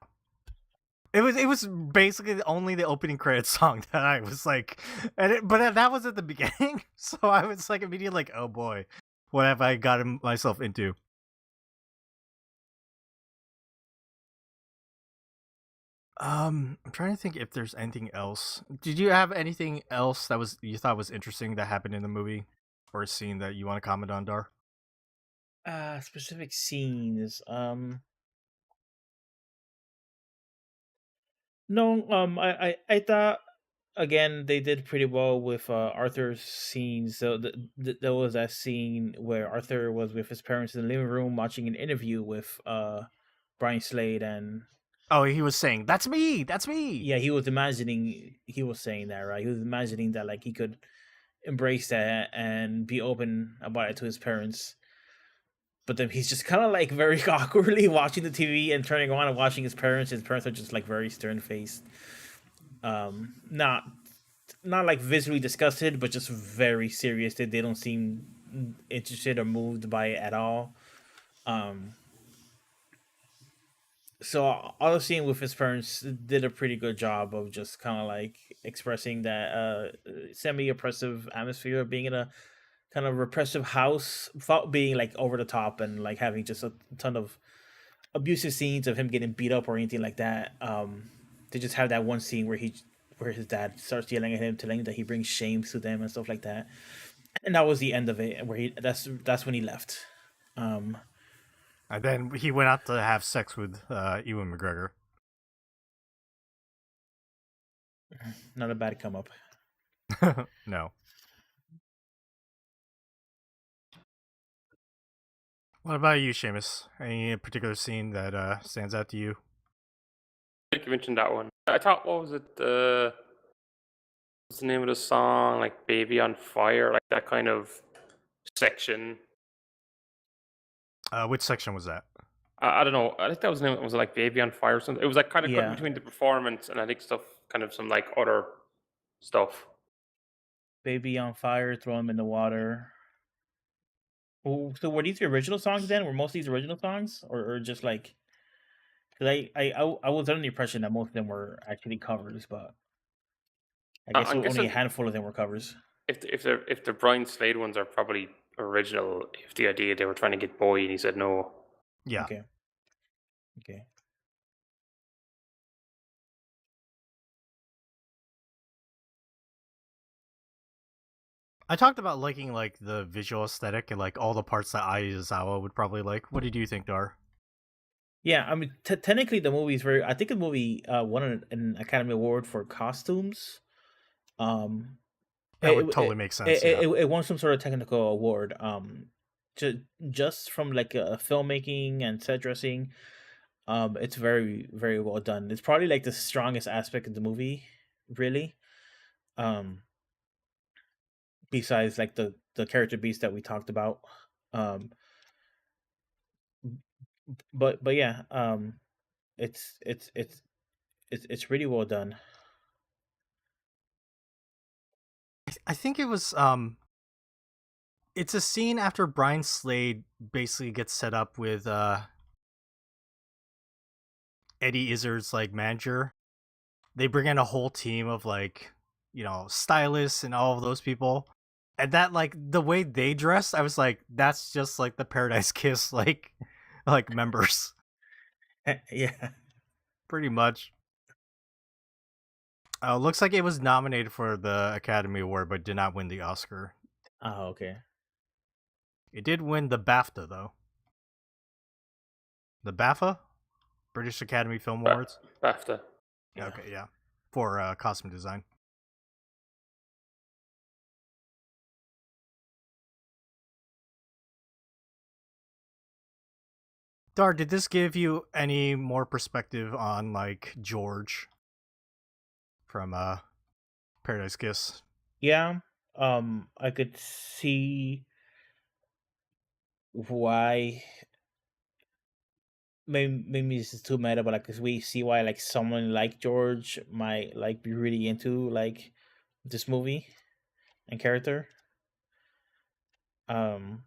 It was basically only the opening credits song that I was like, but that was at the beginning, so I was like immediately like, oh boy, what have I gotten myself into? I'm trying to think if there's anything else. Did you have anything else that was you thought was interesting that happened in the movie, or a scene that you want to comment on, Dar? Specific scenes. No. I thought again they did pretty well with Arthur's scenes. So there was that scene where Arthur was with his parents in the living room watching an interview with Brian Slade, and Oh, he was saying, "That's me, that's me." yeah, he was saying that, right? He was imagining that like he could embrace that and be open about it to his parents. But then he's just kind of like very awkwardly watching the TV and turning on and watching his parents. His parents are just like very stern faced. Not like visually disgusted, but just very serious. They don't seem interested or moved by it at all. Um, so all I've seen with his parents did a pretty good job of just kind of like expressing that semi oppressive atmosphere of being in a kind of repressive house, without being like over the top and like having just a ton of abusive scenes of him getting beat up or anything like that. They just have that one scene where his dad starts yelling at him, telling him that he brings shame to them and stuff like that. And that was the end of it. Where that's when he left. Um, And then he went out to have sex with Ewan McGregor. Not a bad come up. No. What about you, Seamus? Any particular scene that stands out to you? I think you mentioned that one. I thought, what was it? What's the name of the song? Like "Baby on Fire," like that kind of section. Which section was that? I don't know. I think that was the name. Was it like "Baby on Fire" or something? It was like kind of cut Yeah, between the performance and I think stuff, kind of some like other stuff. baby on fire, throw him in the water. Oh, so were these the original songs then? Were most of these original songs, or just like? Because I was under the impression that most of them were actually covers, but I guess I'm only a guessing handful of them were covers. if the Brian Slade ones are probably original. If the idea they were trying to get Boy and he said no. Yeah. Okay. Okay. I talked about liking like the visual aesthetic and like all the parts that Ai Yazawa would probably like. What did you think, Dar? Yeah, I mean, technically, the movie is very. I think the movie won an Academy Award for costumes. Um, That it would totally it, make it, sense. Yeah. it won some sort of technical award. Just from like filmmaking and set dressing, it's very well done. It's probably like the strongest aspect of the movie, really. Um, Besides like the character beats that we talked about. Um, but yeah, it's it's it's it's really well done. I think it was it's a scene after Brian Slade basically gets set up with Eddie Izzard's like manager. They bring in a whole team of like, stylists and all of those people. And that like the way they dressed, I was like, that's just like the Paradise Kiss like members. Yeah. Pretty much. Looks like it was nominated for the Academy Award, but did not win the Oscar. Oh, okay. It did win the BAFTA though. The BAFTA, British Academy Film Awards. BAFTA. Yeah. Okay, yeah, for costume design. Dar, did this give you any more perspective on like George from Paradise Kiss? Yeah, I could see why. Maybe this is too meta, but like, 'cause we see why like someone like George might like be really into like this movie and character. Um,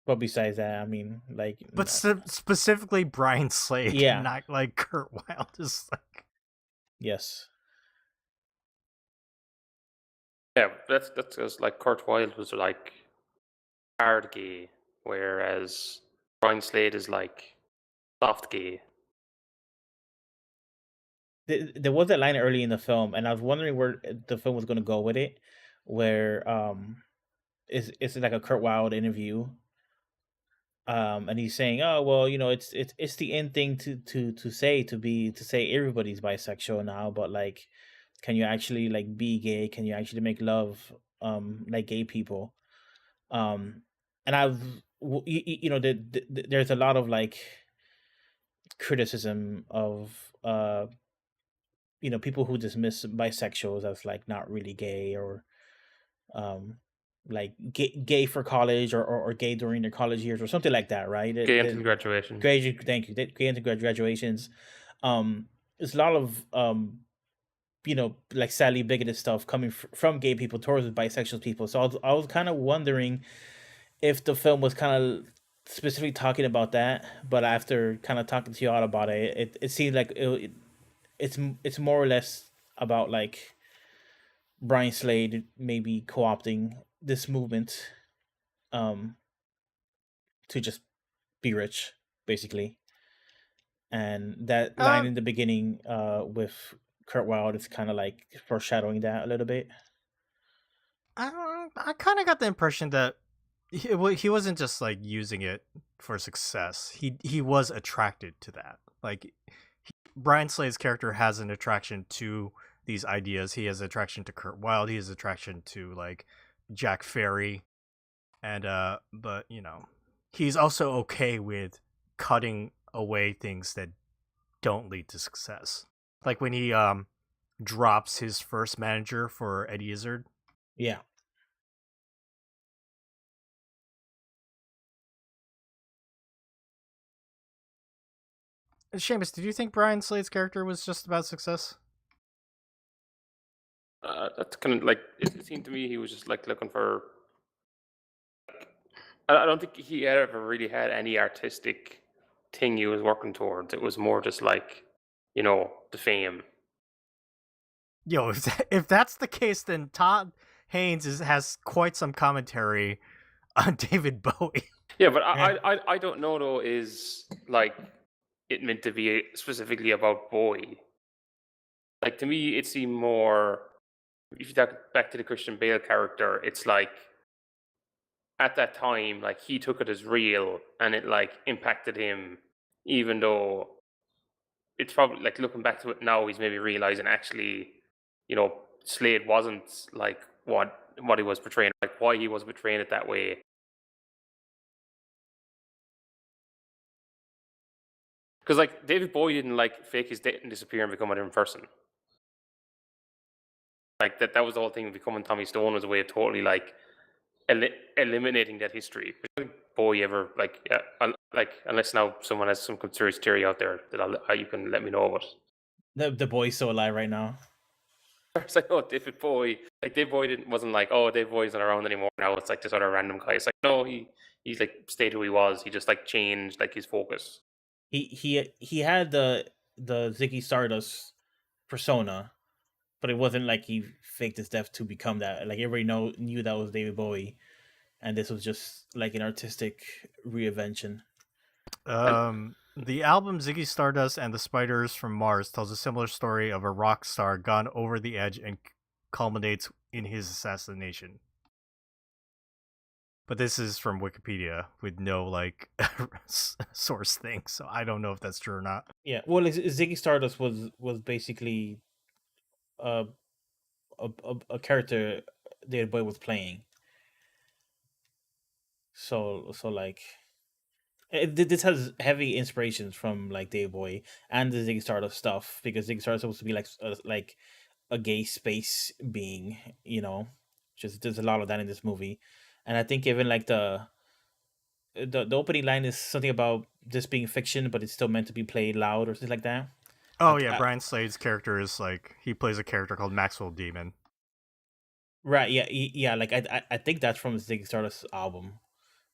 but besides that, I mean, like, But specifically Brian Slade, yeah, not like Kurt Wilde. Is like, yes, Yeah, that's because like Kurt Wilde was like hard gay, whereas Brian Slade is like soft gay. there was that line early in the film, and I was wondering where the film was going to go with it, where it's like a Kurt Wilde interview, and he's saying, "Oh well, you know, it's the end thing to say to say everybody's bisexual now, but like, can you actually like be gay? Can you actually make love like gay people?" Um, and you know, there's a lot of like criticism of you know, people who dismiss bisexuals as like not really gay, or um like gay for college, or gay during their college years or something like that, right? Gay until graduation. Thank you. Gay into graduations. There's a lot of you know, like sadly bigoted stuff coming from gay people towards bisexual people. So I was kind of wondering if the film was kind of specifically talking about that, but after kind of talking to you all about it, it seems like it's more or less about like Brian Slade maybe co-opting this movement um to just be rich, basically. And that line um, in the beginning with Kurt Wilde is kind of like foreshadowing that a little bit. I kind of got the impression that he wasn't just like using it for success. He was attracted to that. Like Brian Slade's character has an attraction to these ideas. He has attraction to Kurt Wilde. He has attraction to like Jack Ferry, and but you know, he's also okay with cutting away things that don't lead to success. Like when he drops his first manager for Eddie Izzard. Yeah. Seamus, did you think Brian Slade's character was just about success? That's kind of like it seemed to me he was just like looking for. I don't think he ever really had any artistic thing he was working towards. It was more just like, you know, the fame. Yo, if that's the case, then Todd Haynes has quite some commentary on David Bowie. Yeah, but I don't know though. Is like it meant to be specifically about Bowie? Like to me, it seemed more. If you talk back to the Christian Bale character, it's like at that time, like he took it as real and it like impacted him, even though it's probably like looking back to it now, he's maybe realizing actually, you know, Slade wasn't like what he was portraying, like why he was portraying it that way. Because like David Bowie didn't like fake his death and disappear and become a different person. Like that was the whole thing. Becoming Tommy Stone was a way of totally like eliminating that history. I don't think Bowie ever like like unless now someone has some conspiracy theory out there that you can let me know about. The boy's so alive right now. It's like, oh, David Bowie. Like David Bowie wasn't like, oh, David Bowie's not around anymore. Now it's like this other random guy. It's like, no, he's like stayed who he was. He just like changed like his focus. He had the Ziggy Stardust persona, but it wasn't like he faked his death to become that. Like everybody knew that was David Bowie, and this was just like an artistic reinvention. The album Ziggy Stardust and the Spiders from Mars tells a similar story of a rock star gone over the edge and culminates in his assassination. But this is from Wikipedia with no like source thing, so I don't know if that's true or not. Yeah, well, Ziggy Stardust was basically a a character David Bowie was playing. So like This has heavy inspirations from like Day Boy and the Ziggy Stardust stuff, because Ziggy Stardust is supposed to be like a gay space being, Just there's a lot of that in this movie, and I think even like the opening line is something about this being fiction, but it's still meant to be played loud or something like that. Oh yeah, Brian Slade's character is like he plays a character called Maxwell Demon. Right? Yeah, yeah. Like I think that's from Ziggy Stardust album,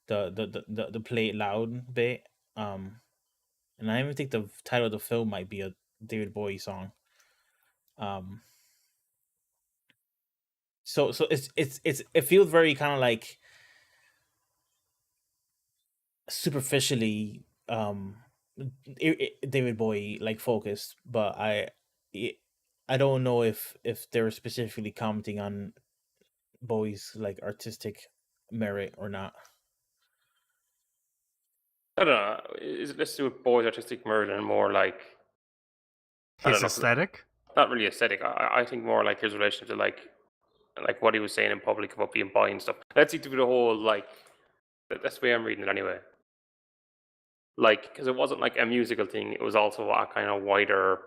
the play it loud bit. And I even think the title of the film might be a David Bowie song. So it feels very kind of like superficially David Bowie like focused, but I don't know if they're specifically commenting on Bowie's like artistic merit or not. I don't know. Is it less to do with Bowie's artistic merit and more like His aesthetic? Not really aesthetic. I think more like his relationship to like what he was saying in public about being bi and stuff. That seemed to be the whole like. That's the way I'm reading it anyway. Like, because it wasn't like a musical thing; it was also a kind of wider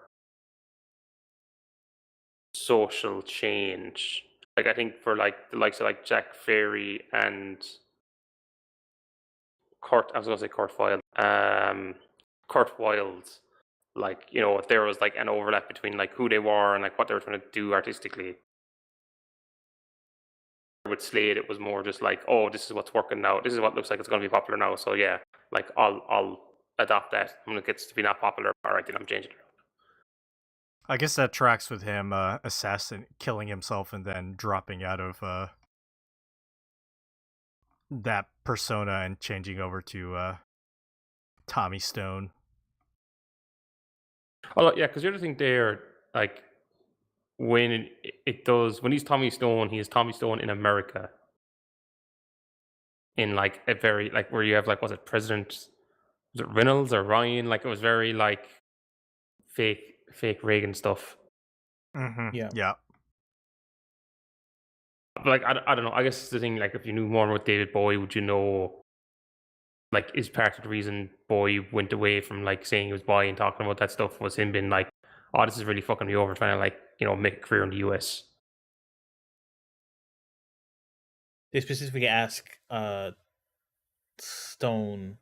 social change. Like, I think for like the likes of like Jack Ferry and Kurt, I was gonna say Kurt Wilde, Kurt Wilde. Like, if there was like an overlap between like who they were and like what they were trying to do artistically. With Slade, it was more just like, oh, this is what's working now. This is what looks like it's going to be popular now. So yeah, like I'll adopt that when it gets to be not popular. All right, then I'm changing it. I guess that tracks with him killing himself and then dropping out of that persona and changing over to Tommy Stone. Oh yeah, because the other thing there, like when when he's Tommy Stone, he is Tommy Stone in America. In like a very like where you have like, was it Reynolds or Ryan? Like it was very like fake Reagan stuff. Mm-hmm. Yeah. But like I don't know. I guess the thing, like, if you knew more about David Bowie, would you know? Like, is part of the reason Bowie went away from like saying he was bi and talking about that stuff was him being like, oh, this is really fucking me over, trying to like make a career in the US. They specifically ask Stone,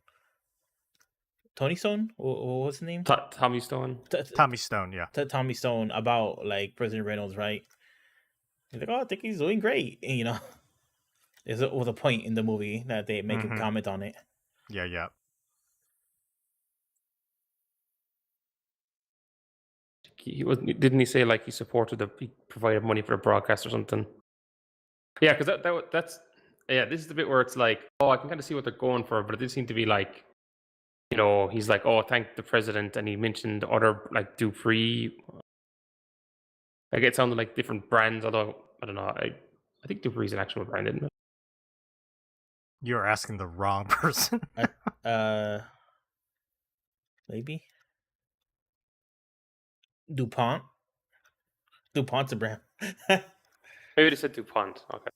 Tony Stone, what was his name? Tommy Stone. Tommy Stone, yeah. Tommy Stone about like President Reynolds, right? He's like, oh, I think he's doing great. And, there was a point in the movie that they make a comment on it. Yeah. Didn't he say like he provided money for the broadcast or something? Yeah, because that's this is the bit where it's like, oh, I can kind of see what they're going for, but it did seem to be like, he's like, oh, thank the president, and he mentioned other like Dupree. Like it sounded like different brands, although I don't know. I think Dupree's an actual brand, isn't it? You're asking the wrong person. Maybe DuPont. DuPont's a brand. Maybe they said DuPont. Okay.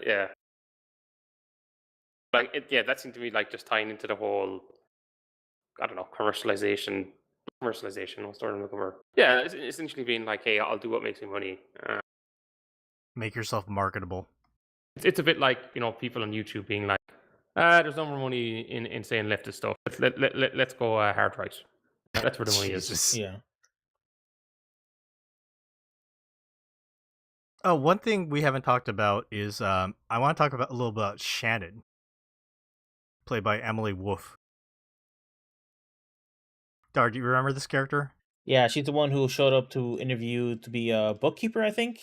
Yeah. Like that seemed to me like just tying into the whole, I don't know, commercialization. What's the word I'm looking for? Yeah, it's essentially being like, hey, I'll do what makes me money. Make yourself marketable. It's a bit like people on YouTube being like, there's no more money in saying leftist stuff. Let's go hard right. That's where the money is. Yeah. Oh, one thing we haven't talked about is I want to talk about a little about Shannon, played by Emily Wolf. Dar, do you remember this character? Yeah, she's the one who showed up to interview to be a bookkeeper, I think.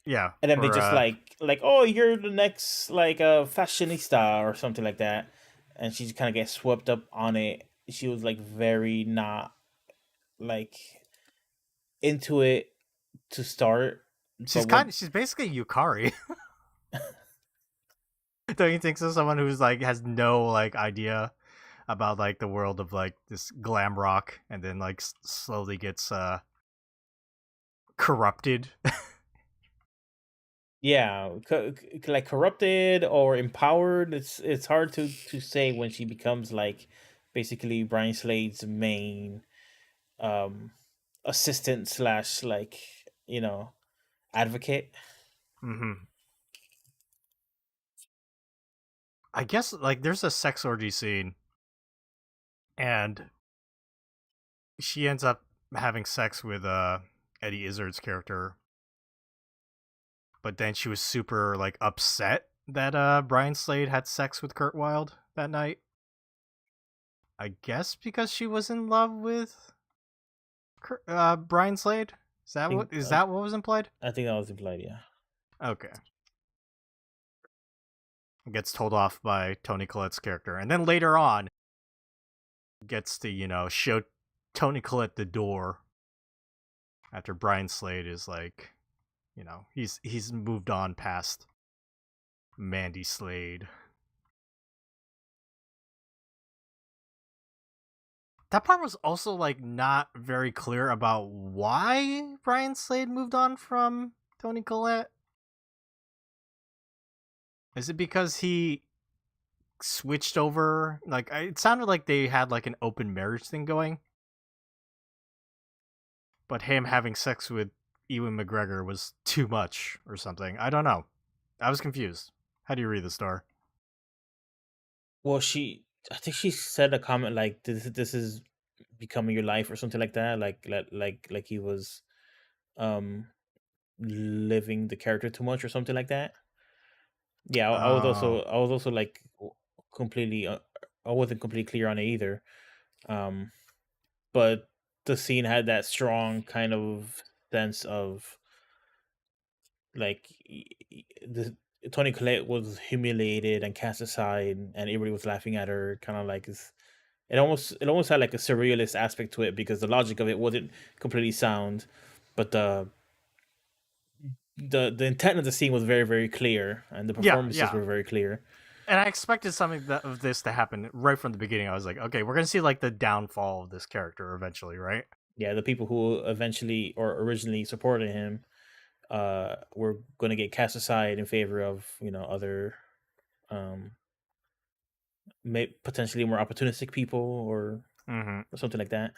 Yeah. And then they just like, oh, you're the next like fashionista or something like that, and she kind of gets swept up on it. She was like very not like into it to start. She's basically Yukari. Don't you think so? Someone who's like has no like idea about like the world of like this glam rock, and then like slowly gets corrupted. Yeah, like corrupted or empowered. It's hard to say when she becomes like basically Brian Slade's main assistant slash advocate. Mm-hmm. I guess like there's a sex orgy scene, and she ends up having sex with Eddie Izzard's character, but then she was super like upset that Brian Slade had sex with Kurt Wilde that night. I guess because she was in love with Brian Slade. Is that what was implied? I think that was implied. Yeah. Okay. Gets told off by Toni Collette's character, and then later on gets to show Toni Collette the door after Brian Slade is like, he's moved on past Mandy Slade. That part was also like not very clear about why Brian Slade moved on from Toni Collette. Is it because he switched over? Like, it sounded like they had like an open marriage thing going, but him having sex with Ewan McGregor was too much or something. I don't know. I was confused. How do you read the star? Well, I think she said a comment like, "This is becoming your life" or something like that. Like he was living the character too much or something like that. Yeah, I was also like completely. I wasn't completely clear on it either. But the scene had that strong kind of sense of like the Toni Collette was humiliated and cast aside, and everybody was laughing at her. Kind of like it almost had like a surrealist aspect to it because the logic of it wasn't completely sound, but the intent of the scene was very, very clear, and the performances were very clear. And I expected something of this to happen right from the beginning. I was like, okay, we're gonna see like the downfall of this character eventually, right? Yeah, the people who eventually or originally supported him were going to get cast aside in favor of other potentially more opportunistic people or something like that.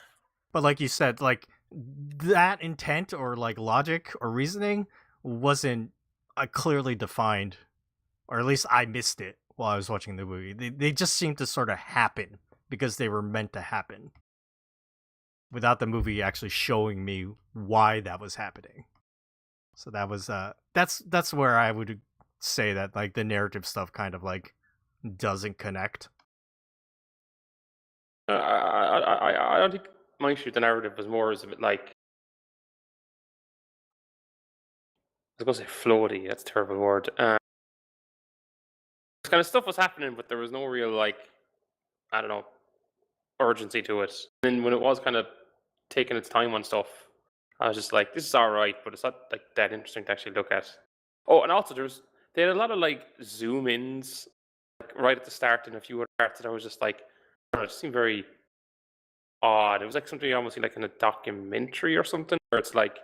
But like you said, like that intent or like logic or reasoning wasn't clearly defined, or at least I missed it while I was watching the movie. They just seemed to sort of happen because they were meant to happen, without the movie actually showing me why that was happening. So that was that's where I would say that like the narrative stuff kind of like doesn't connect. I don't think my issue with the narrative was more as a bit like, I was going to say floaty. That's a terrible word. This kind of stuff was happening, but there was no real like, I don't know, urgency to it. And then when it was kind of taking its time on stuff, I was just like, this is all right, but it's not like that interesting to actually look at. Oh, and also they had a lot of like zoom ins like, right at the start and a few other parts that I was just like, I don't know, it just seemed very odd. It was like something almost like in a documentary or something, where it's like,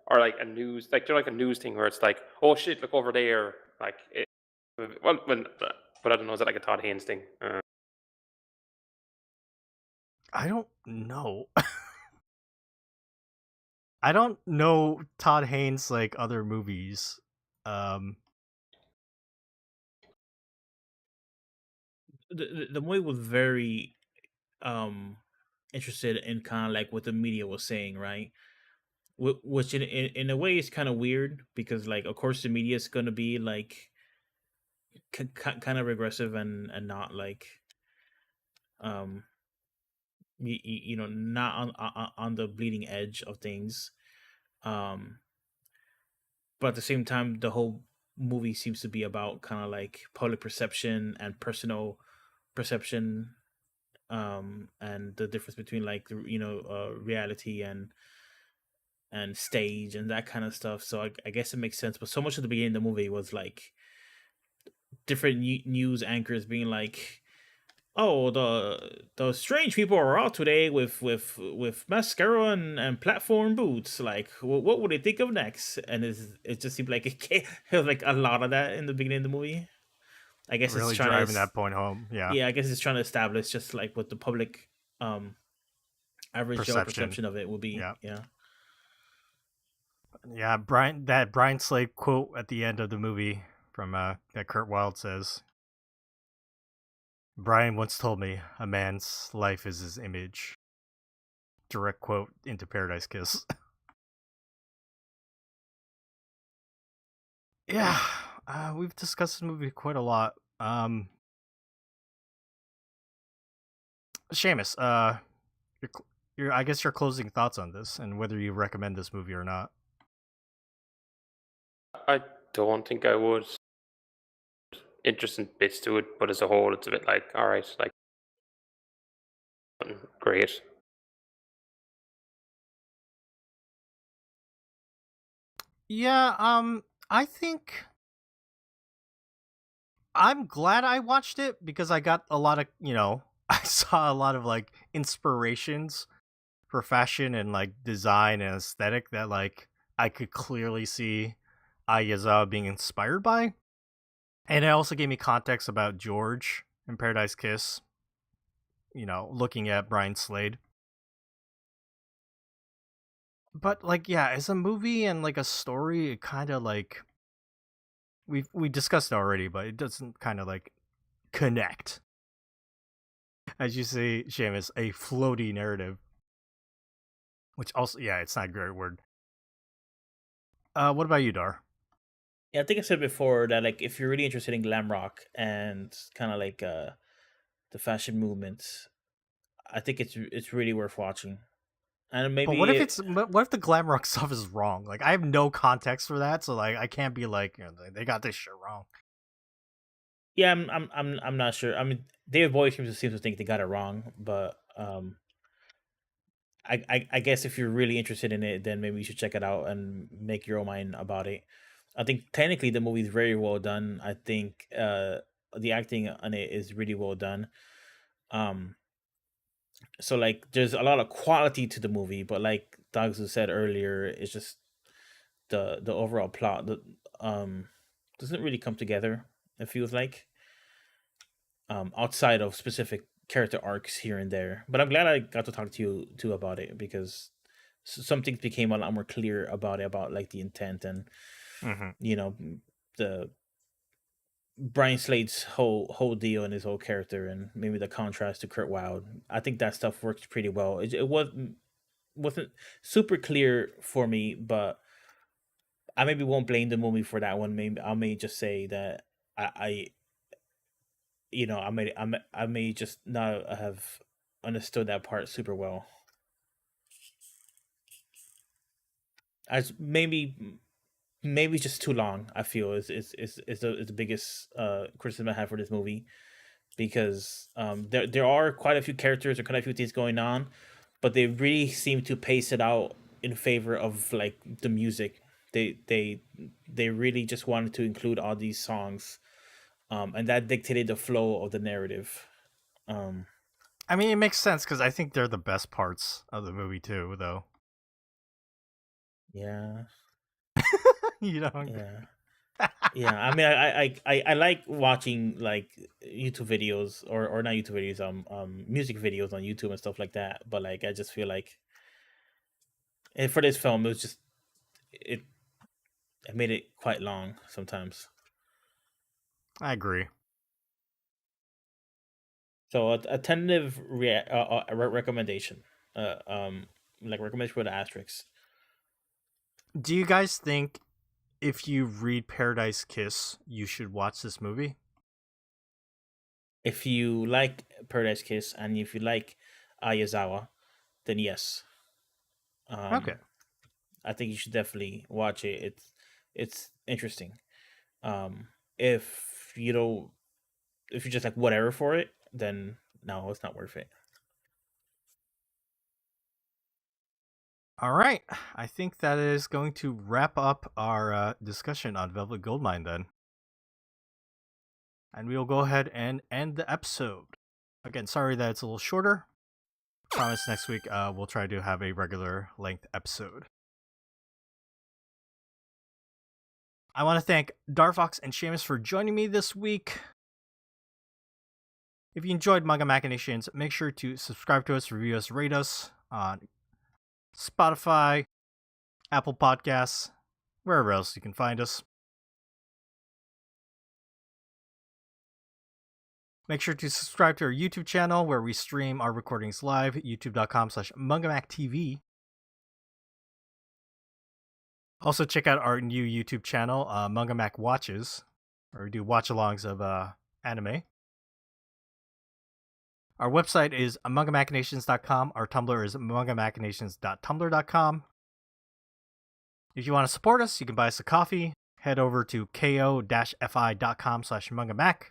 or like a news, like they're like a news thing where it's like, oh shit, look over there, like, but I don't know, is that like a Todd Haynes thing? I don't know. I don't know Todd Haynes like other movies. The movie was very interested in kind of like what the media was saying, right? Which in a way is kind of weird because like of course the media is going to be like kind of regressive and not like um not on the bleeding edge of things, um but at the same time the whole movie seems to be about kind of like public perception and personal perception, and the difference between like reality and stage and that kind of stuff. So I guess it makes sense, but so much of the beginning of the movie was like different news anchors being like, oh, the strange people are out today with mascara and platform boots. Like, what would they think of next? And it just seemed like it was like a lot of that in the beginning of the movie. I guess Really it's trying driving to that point home. Yeah. yeah, I guess it's trying to establish just like what the public average Joe Perception. perception of it will be. Yeah. Yeah. Yeah, Brian Slade quote at the end of the movie from that Kurt Wilde says, Brian once told me a man's life is his image. Direct quote into Paradise Kiss. Yeah, we've discussed this movie quite a lot. Seamus, I guess your closing thoughts on this and whether you recommend this movie or not. I don't think I would. Interesting bits to it, but as a whole, it's a bit like, all right, like, great. Yeah, I think I'm glad I watched it because I got a lot of, I saw a lot of like inspirations for fashion and like design and aesthetic that like I could clearly see Ayazawa being inspired by. And it also gave me context about George in Paradise Kiss, looking at Brian Slade. But like yeah, as a movie and like a story, it kind of like we discussed it already, but it doesn't kind of like connect. As you say, Seamus, a floaty narrative. Which also, yeah, it's not a great word. What about you, Dar? Yeah, I think I said before that like if you're really interested in glam rock and kind of like the fashion movements, I think it's really worth watching. And But maybe what if the glam rock stuff is wrong? Like I have no context for that, so like I can't be like they got this shit wrong. yeah, I'm not sure. I mean, David Bowie seems to think they got it wrong, but I guess if you're really interested in it, then maybe you should check it out and make your own mind about it. I think technically the movie is very well done. I think the acting on it is really well done. Um, so like there's a lot of quality to the movie, but like Dogs said earlier, it's just the overall plot that doesn't really come together. It feels like outside of specific character arcs here and there. But I'm glad I got to talk to you too about it because some things became a lot more clear about it, about like the intent and Mm-hmm. the Brian Slade's whole deal and his whole character, and maybe the contrast to Kurt Wilde. I think that stuff works pretty well. It wasn't super clear for me, but I maybe won't blame the movie for that one. Maybe I may just say that I I may just not have understood that part super well. As maybe just too long. I feel is the biggest criticism I have for this movie because there are quite a few characters or quite a few things going on, but they really seem to pace it out in favor of like the music. They really just wanted to include all these songs, and that dictated the flow of the narrative. I mean, it makes sense because I think they're the best parts of the movie too, though. Yeah, you know. yeah. I mean, I like watching like YouTube videos or not YouTube videos, music videos on YouTube and stuff like that. But like, I just feel like, and for this film, it was just it. It made it quite long sometimes. I agree. So a tentative recommendation, like recommendation with asterisks. Do you guys think if you read Paradise Kiss, you should watch this movie? If you like Paradise Kiss and if you like Ayazawa, then yes. Okay. I think you should definitely watch it. It's interesting. If you don't, if you're just like whatever for it, then no, it's not worth it. All right. I think that is going to wrap up our discussion on Velvet Goldmine then. And we'll go ahead and end the episode. Again, sorry that it's a little shorter. Promise next week we'll try to have a regular length episode. I want to thank Darfox and Seamus for joining me this week. If you enjoyed Manga Machinations, make sure to subscribe to us, review us, rate us on Spotify, Apple Podcasts, wherever else you can find us. Make sure to subscribe to our YouTube channel where we stream our recordings live, youtube.com/MangaMacTV. Also check out our new YouTube channel, Manga Mac Watches, where we do watch-alongs of anime. Our website is mangamachinations.com. Our Tumblr is mangamachinations.tumblr.com. If you want to support us, you can buy us a coffee. Head over to ko-fi.com/mangamac.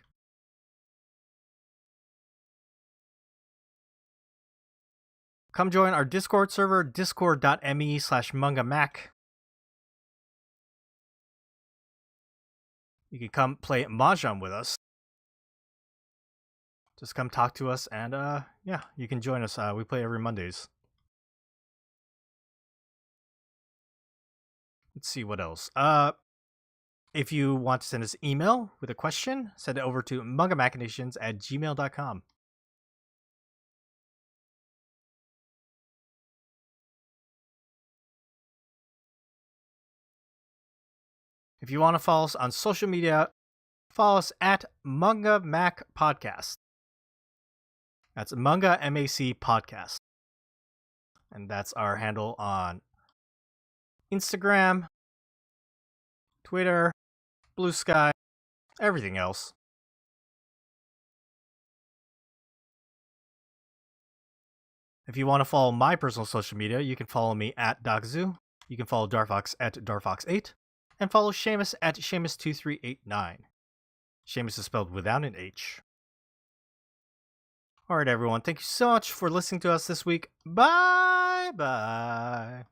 Come join our Discord server, discord.me/mangamac. You can come play Mahjong with us. Just come talk to us, and yeah, you can join us. We play every Mondays. Let's see what else. If you want to send us email with a question, send it over to mangamachinations@gmail.com. If you want to follow us on social media, follow us at Manga Mac Podcast. That's Manga MAC Podcast. And that's our handle on Instagram, Twitter, Blue Sky, everything else. If you want to follow my personal social media, you can follow me at DocZoo. You can follow Darfox at Darfox8. And follow Seamus at Seamus2389. Seamus is spelled without an H. Alright, everyone. Thank you so much for listening to us this week. Bye-bye.